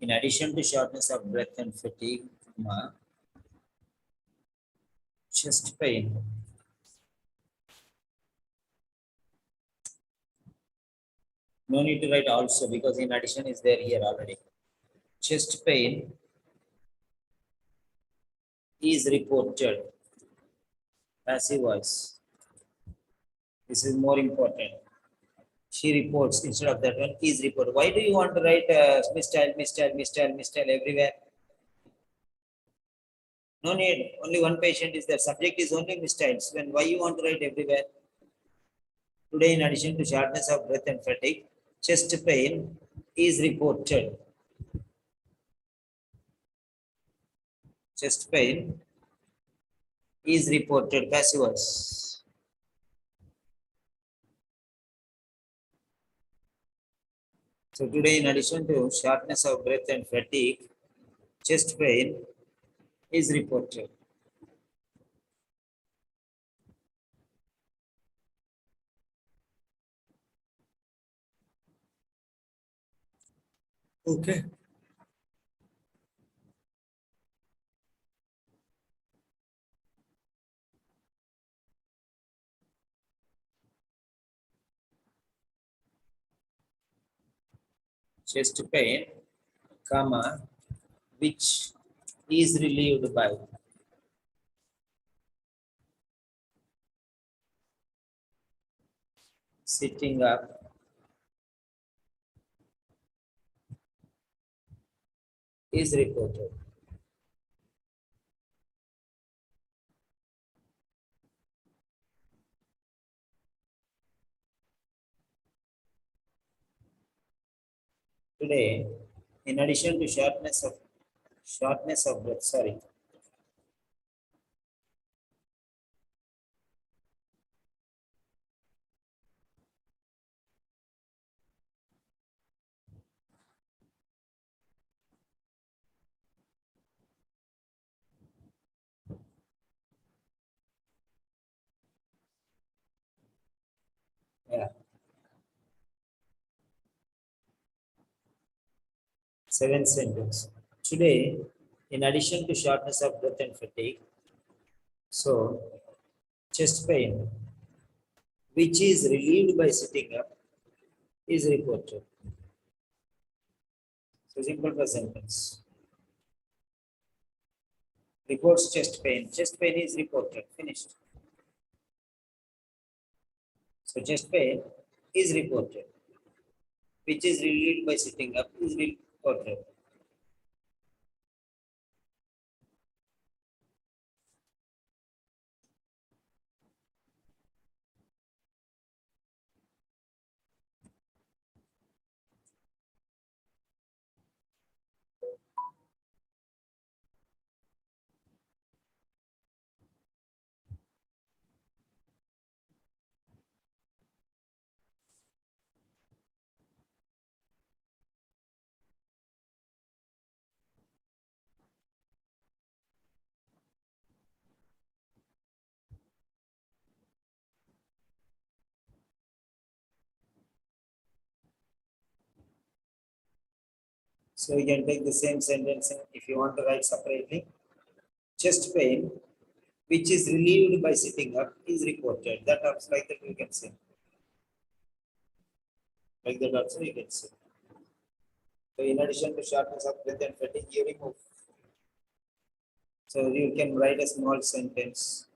in addition to shortness of breath and fatigue, comma, chest pain, no need to write also because in addition is there here already. Chest pain is reported. Passive voice. This is more important. She reports instead of that one is reported. Why do you want to write misstyle everywhere? No need. Only one patient is there. Subject is only mistyles. When why you want to write everywhere? Today, in addition to shortness of breath and fatigue, chest pain is reported. Chest pain is reported. Passive voice. So today, in addition to shortness of breath and fatigue, chest pain is reported. Okay. Chest pain, comma, which is relieved by sitting up, is reported. Today, in addition to shortness of breath, sorry. Yeah. Seventh sentence. Today, in addition to shortness of breath and fatigue, so chest pain, which is relieved by sitting up, is reported. So simple present sentence. Reports chest pain. Chest pain is reported. Finished. So chest pain is reported, which is relieved by sitting up, is reported. So you can take the same sentence if you want to write separately. Chest pain, which is relieved by sitting up, is reported. That also like that we can say. Like that also you can say. So in addition to shortness of breath and fatigue, you remove. So you can write a small sentence.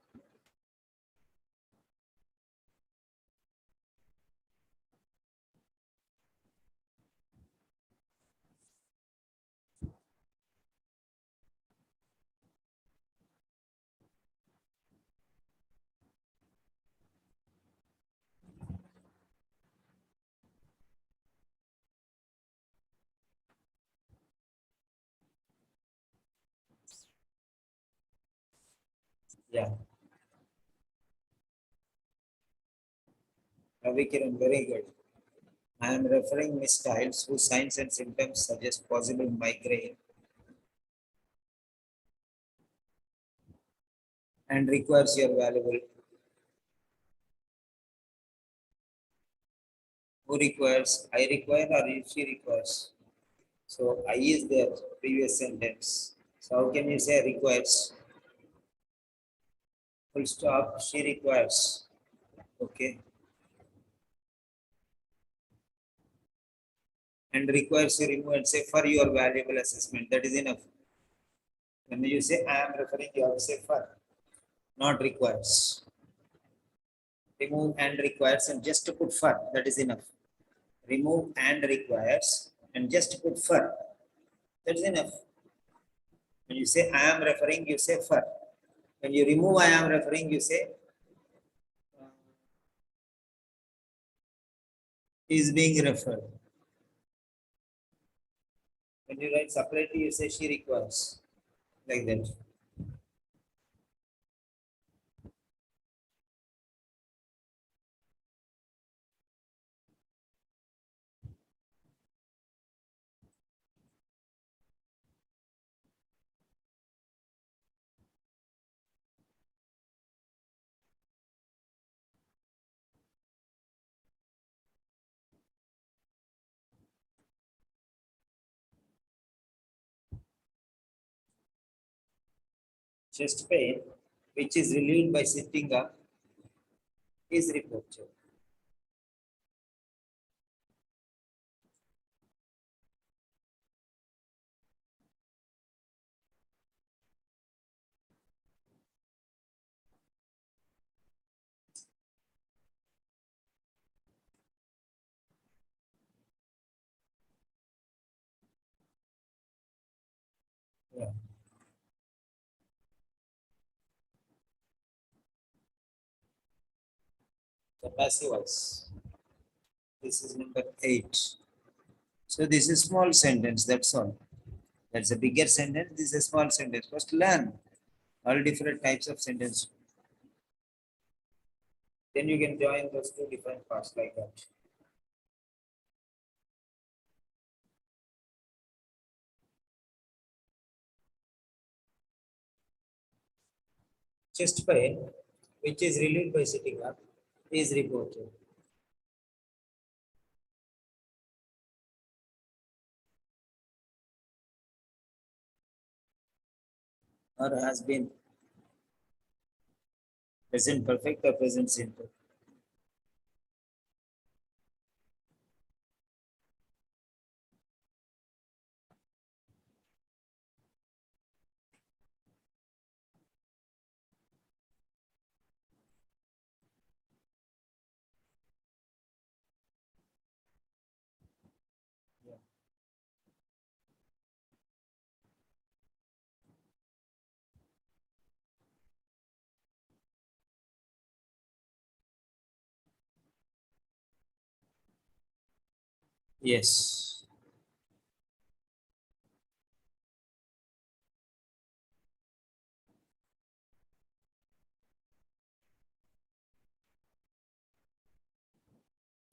Yeah. Ravikiran, very good. I am referring Miss Styles, whose signs and symptoms suggest possible migraine and requires your valuable. Who requires? I require or she requires? So I is there, previous sentence. So how can you say requires? Full stop, she requires. Okay. And requires you remove and say for your valuable assessment. That is enough. When you say I am referring, you have to say for, not requires. Remove and requires and just to put for, that is enough. Remove and requires and just put for, that is enough. When you say I am referring, you say for. When you remove I am referring, you say is being referred. When you write separately, you say she requires, like that. chest pain, which is relieved by sitting up, is reported. Yeah. The passive voice. This is number 8. So this is small sentence, that's all. That's a bigger sentence, this is a small sentence. First learn all different types of sentence. Then you can join those two different parts like that. Chest pain, which is relieved by sitting up, is reported. Or has been. Present perfect or present simple. Yes.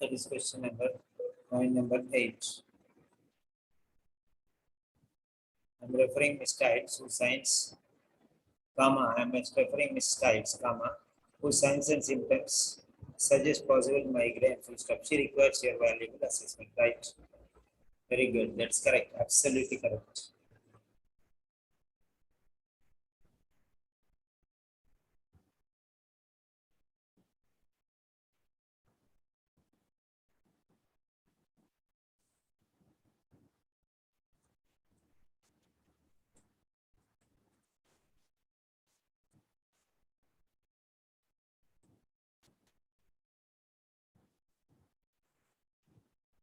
That is question number point number 8. I'm referring Miss Tides who signs, comma, I'm referring Miss Tides, comma, who signs and symptoms suggest possible migraine, full stop. She requires your valuable assessment, right? Very good. That's correct. Absolutely correct.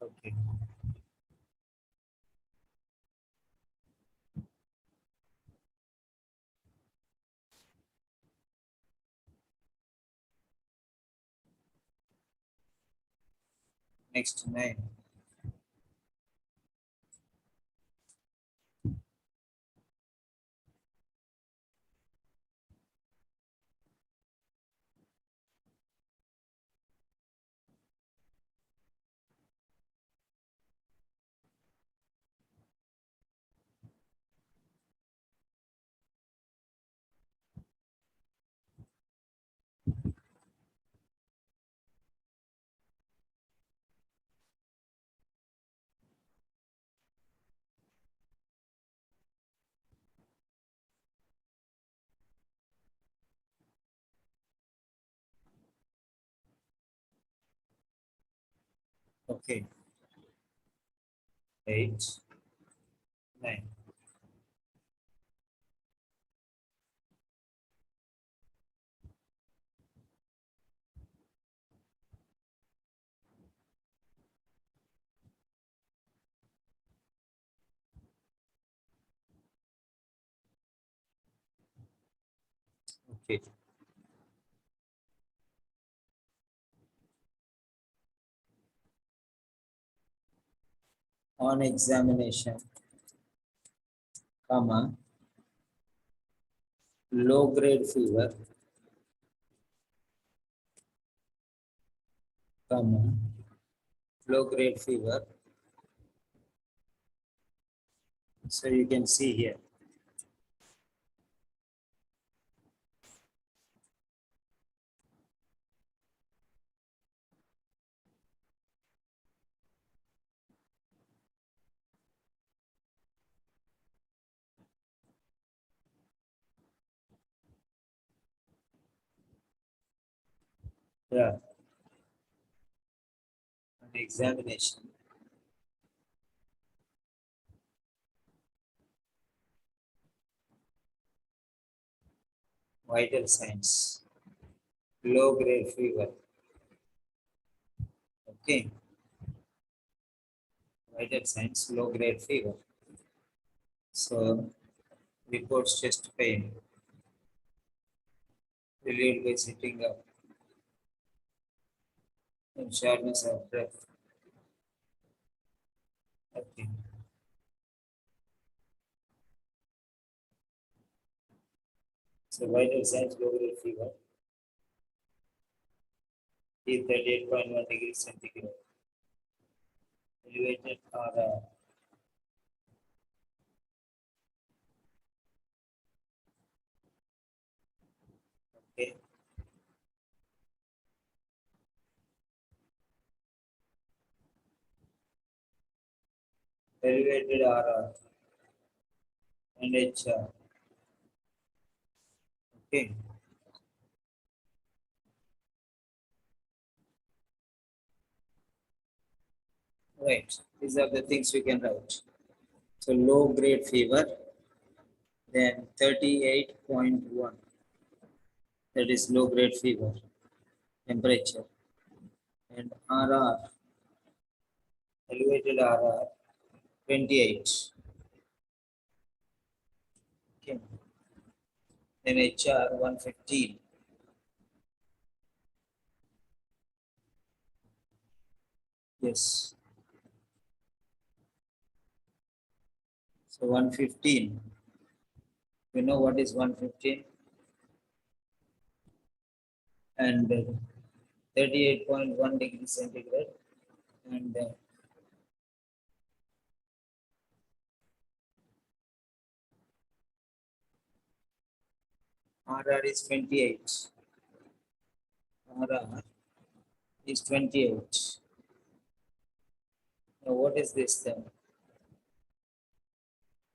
Okay. Next 9. Okay. 8, 9. Okay. On examination, comma, low grade fever, comma, low grade fever. So you can see here. Yeah. An examination. Vital signs. Low grade fever. Okay. Vital signs, low grade fever. So reports chest pain. Relieved by sitting up. And shortness of breath. Okay. So vital signs, low grade fever. T 38.1 degrees centigrade. Elevated or okay. Elevated RR and HR. Okay. Right. These are the things we can write. So low grade fever, then 38.1. That is low grade fever temperature. And RR, elevated RR, 28. Okay. Then HR 115. Yes. So 115. You know what is 115? And 38.1 degrees centigrade. And RR is 28. RR is 28. Now what is this then?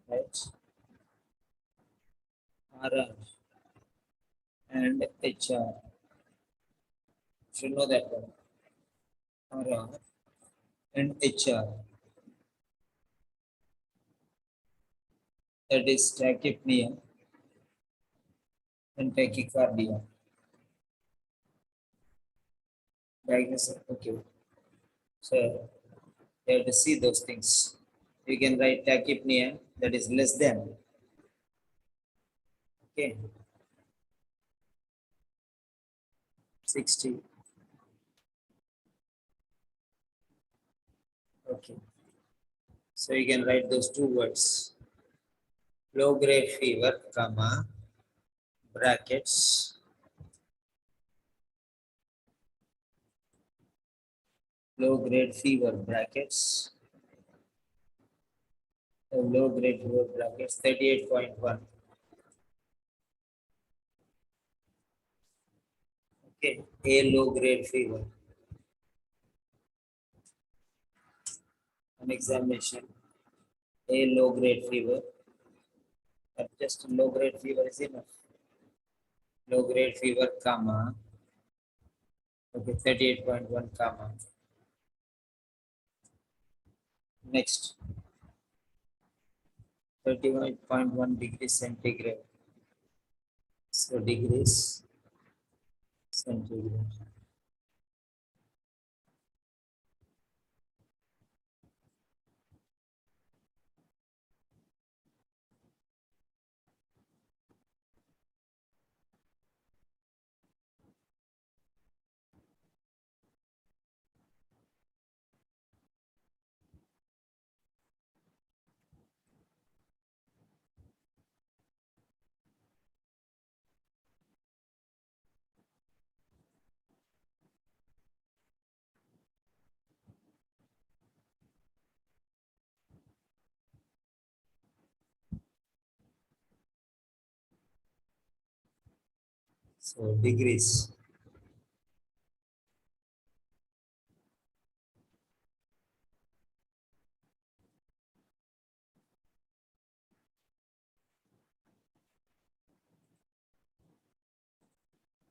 Right? RR and HR. Should know that one. RR and HR. That is tachypnea and tachycardia. Diagnosis. Okay. So you have to see those things. You can write tachypnea, that is less than. Okay. 60. Okay. So you can write those two words. Low grade fever, comma, brackets. Low grade fever, brackets. Low grade fever, brackets, 38.1. Okay. A low grade fever. An examination. A low grade fever. Just low grade fever is enough. Low grade fever, comma. Okay, 38.1, comma. Next, 31.1 degrees centigrade. So degrees centigrade. So degrees.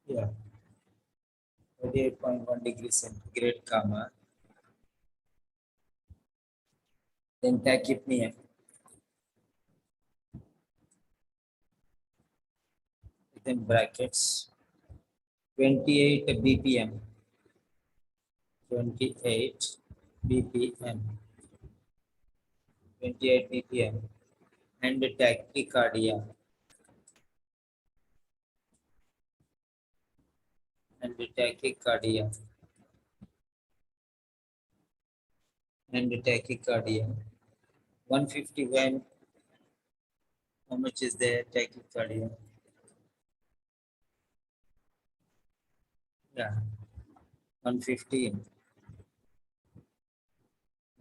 Yeah. 48.1 degrees centigrade, comma. Then tachypnea. Within brackets, 28 BPM. 28 BPM. 28 BPM. And tachycardia. And tachycardia. And tachycardia. 150 when, how much is there tachycardia? Yeah, 115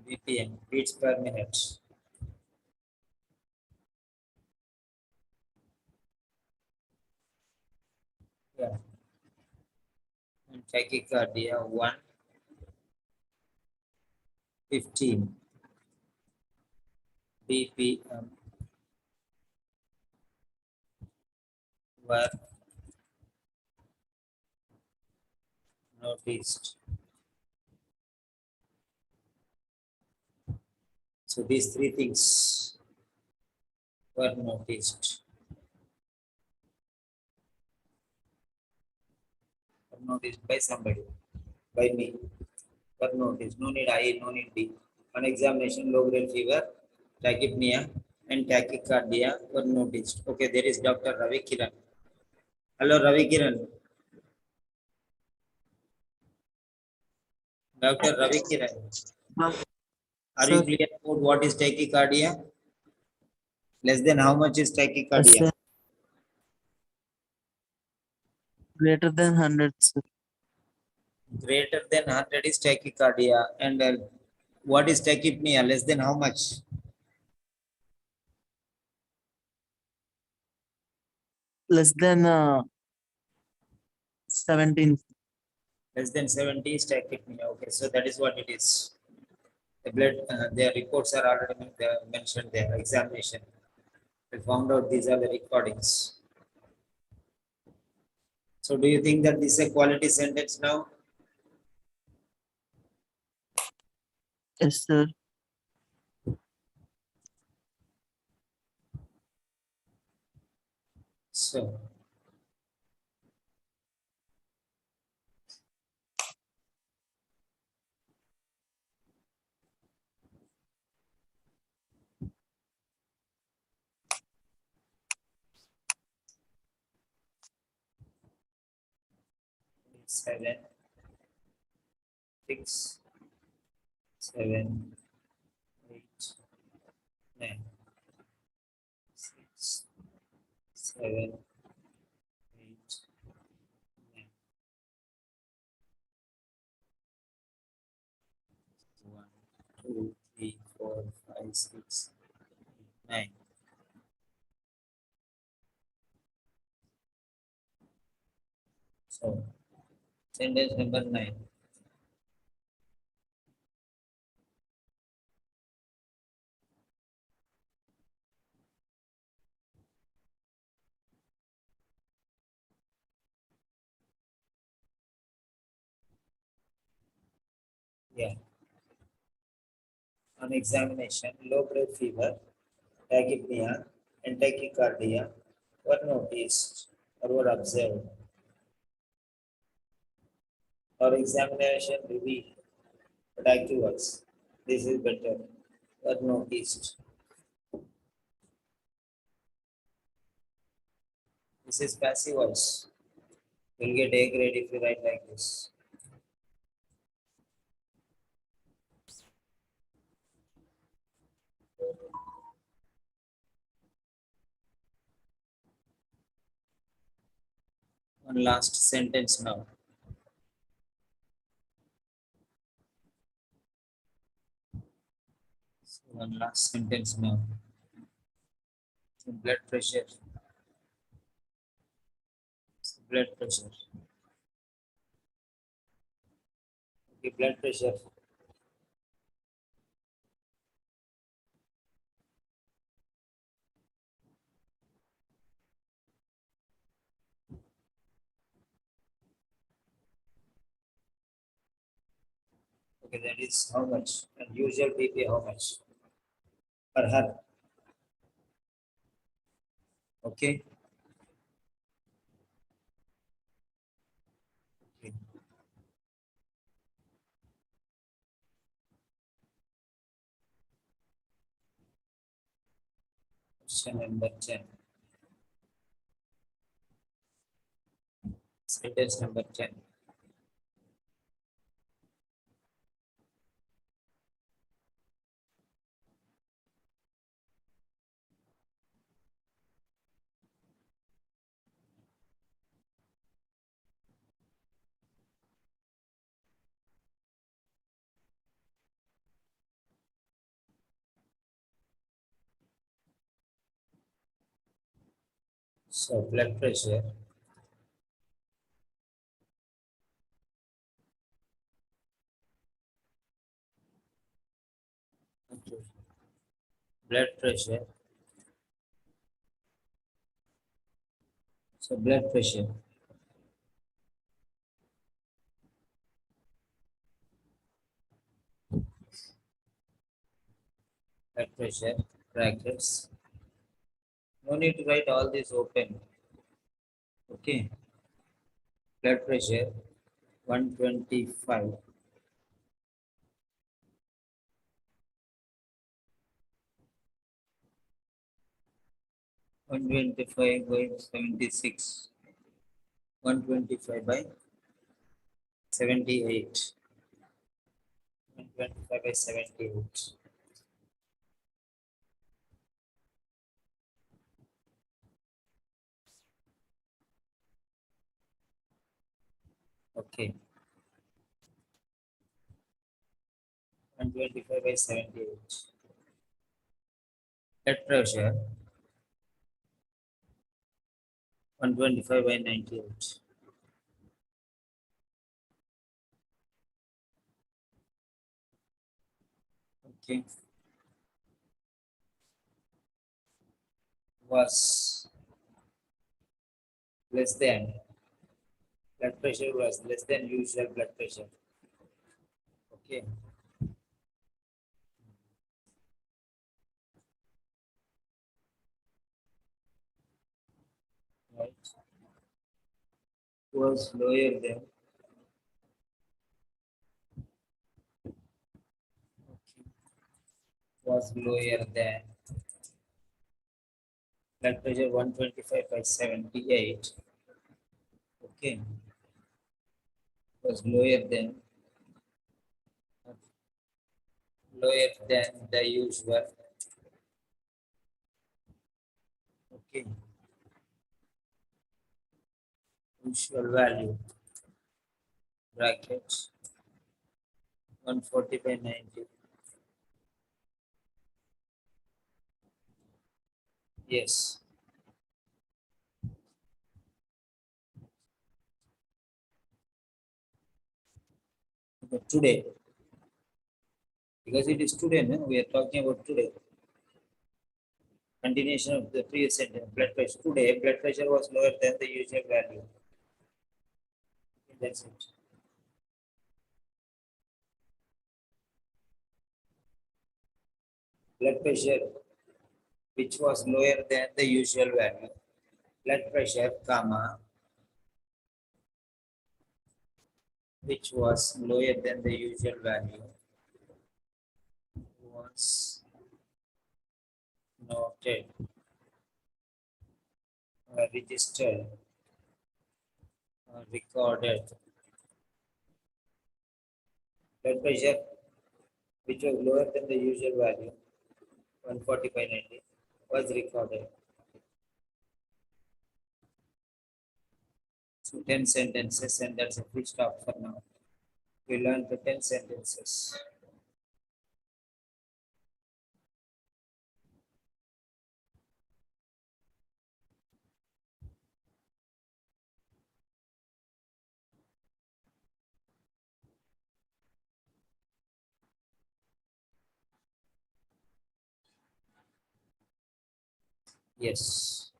BPM, beats per minute. Yeah, and tachycardia 115 BPM were noticed. So these three things were noticed. Were noticed by somebody, by me. Were noticed. No need I, no need D. On examination, low grade fever, tachypnea, and tachycardia were noticed. Okay, there is Dr. Ravi Kiran. Hello, Ravi Kiran. Dr. Ravi Kiran. Are you Sir, clear about what is tachycardia? Less than how much is yes, tachycardia? sir. Greater than 100, sir. Greater than 100 is tachycardia. And what is tachypnea? Less than how much? Less than 17. Less than 70 is tachypnea. Okay, so that is what it is. The blood, their reports are already mentioned there. Examination. We found out these are the recordings. So do you think that this is a quality sentence now? Yes, sir. So, seven, 6, 7, 8, 9, 6, 7, 8, 9. 1, 2, 3, 4, 5, 6, 9. So, sentence number 9. Yeah. On examination, low grade fever, tachypnea, and tachycardia were noticed or were observed. Our examination revealed but active words. This is better. Were noticed. This is passive voice. You'll get A grade if you write like this. One last sentence now. So one last sentence now. So blood pressure. So blood pressure. Okay, blood pressure. Okay, that is how much? And usual BP how much? Per her. Okay. Okay. Question number 10. Sentence number 10. So blood pressure. Okay. Blood pressure. So blood pressure. Blood pressure. Brackets. No need to write all this open. Okay. Blood pressure 125. 125 by 76. 125 by 78. 125 by 78. Okay. 125 by 78. Blood pressure 125 by 98. Okay. Was less than, blood pressure was less than usual blood pressure. Okay. Right. Was lower than. Okay. Was lower than blood pressure 125 by 78. Okay. Was lower than the usual. Okay. Usual value. Brackets 140 by 90. Yes. But today, because it is today, no? We are talking about today. Continuation of the previous sentence. Blood pressure. Today, blood pressure was lower than the usual value. That's it. Blood pressure, which was lower than the usual value. Blood pressure, comma, which was lower than the usual value, was noted or registered or recorded. Blood pressure, which was lower than the usual value, 140 by 90, was recorded. So 10 sentences, and that's a full stop for now. We learned the 10 sentences. Yes.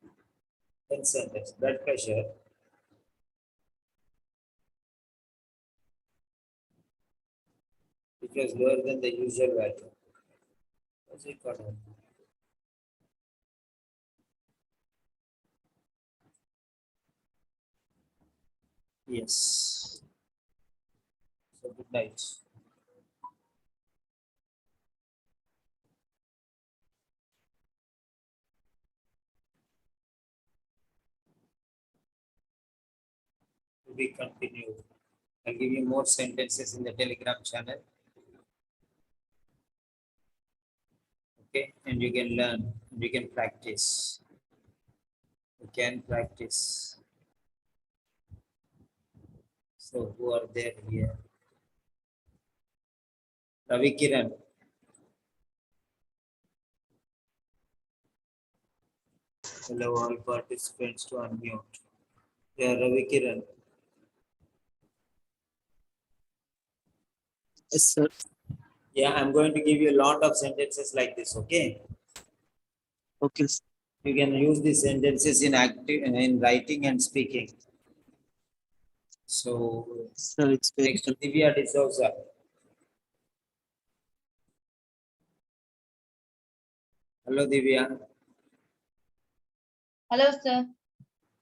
10 sentences. Blood pressure. which was lower than the usual value. Was it correct? Yes. So good night. We continue. I'll give you more sentences in the Telegram channel. Okay, and you can learn, you can practice. You can practice. So who are there here? Ravi Kiran. Allow all participants to unmute. Yeah, Ravi Kiran. Yes, sir. Yeah, I'm going to give you a lot of sentences like this, okay? Okay, sir. You can use these sentences in writing and speaking. So Sir, it's very next, helpful. Divya D'Souza. Hello, Divya. Hello, sir.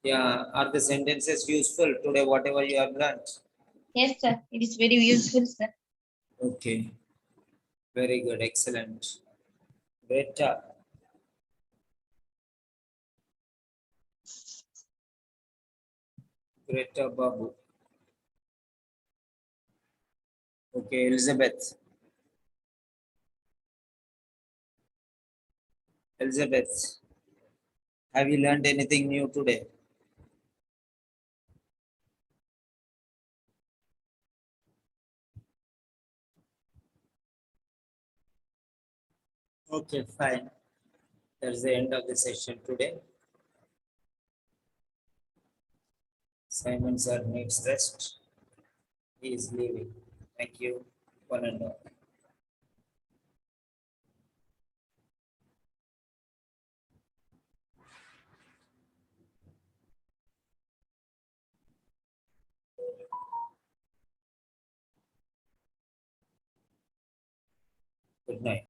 Yeah, are the sentences useful today, whatever you have learned? Yes, sir. It is very useful, sir. Okay, very good, excellent. Greta. Greta Babu. Okay, Elizabeth. Elizabeth, have you learned anything new today? Okay, fine. That's the end of the session today. Simon sir needs rest. He is leaving. Thank you, one and all. Good night.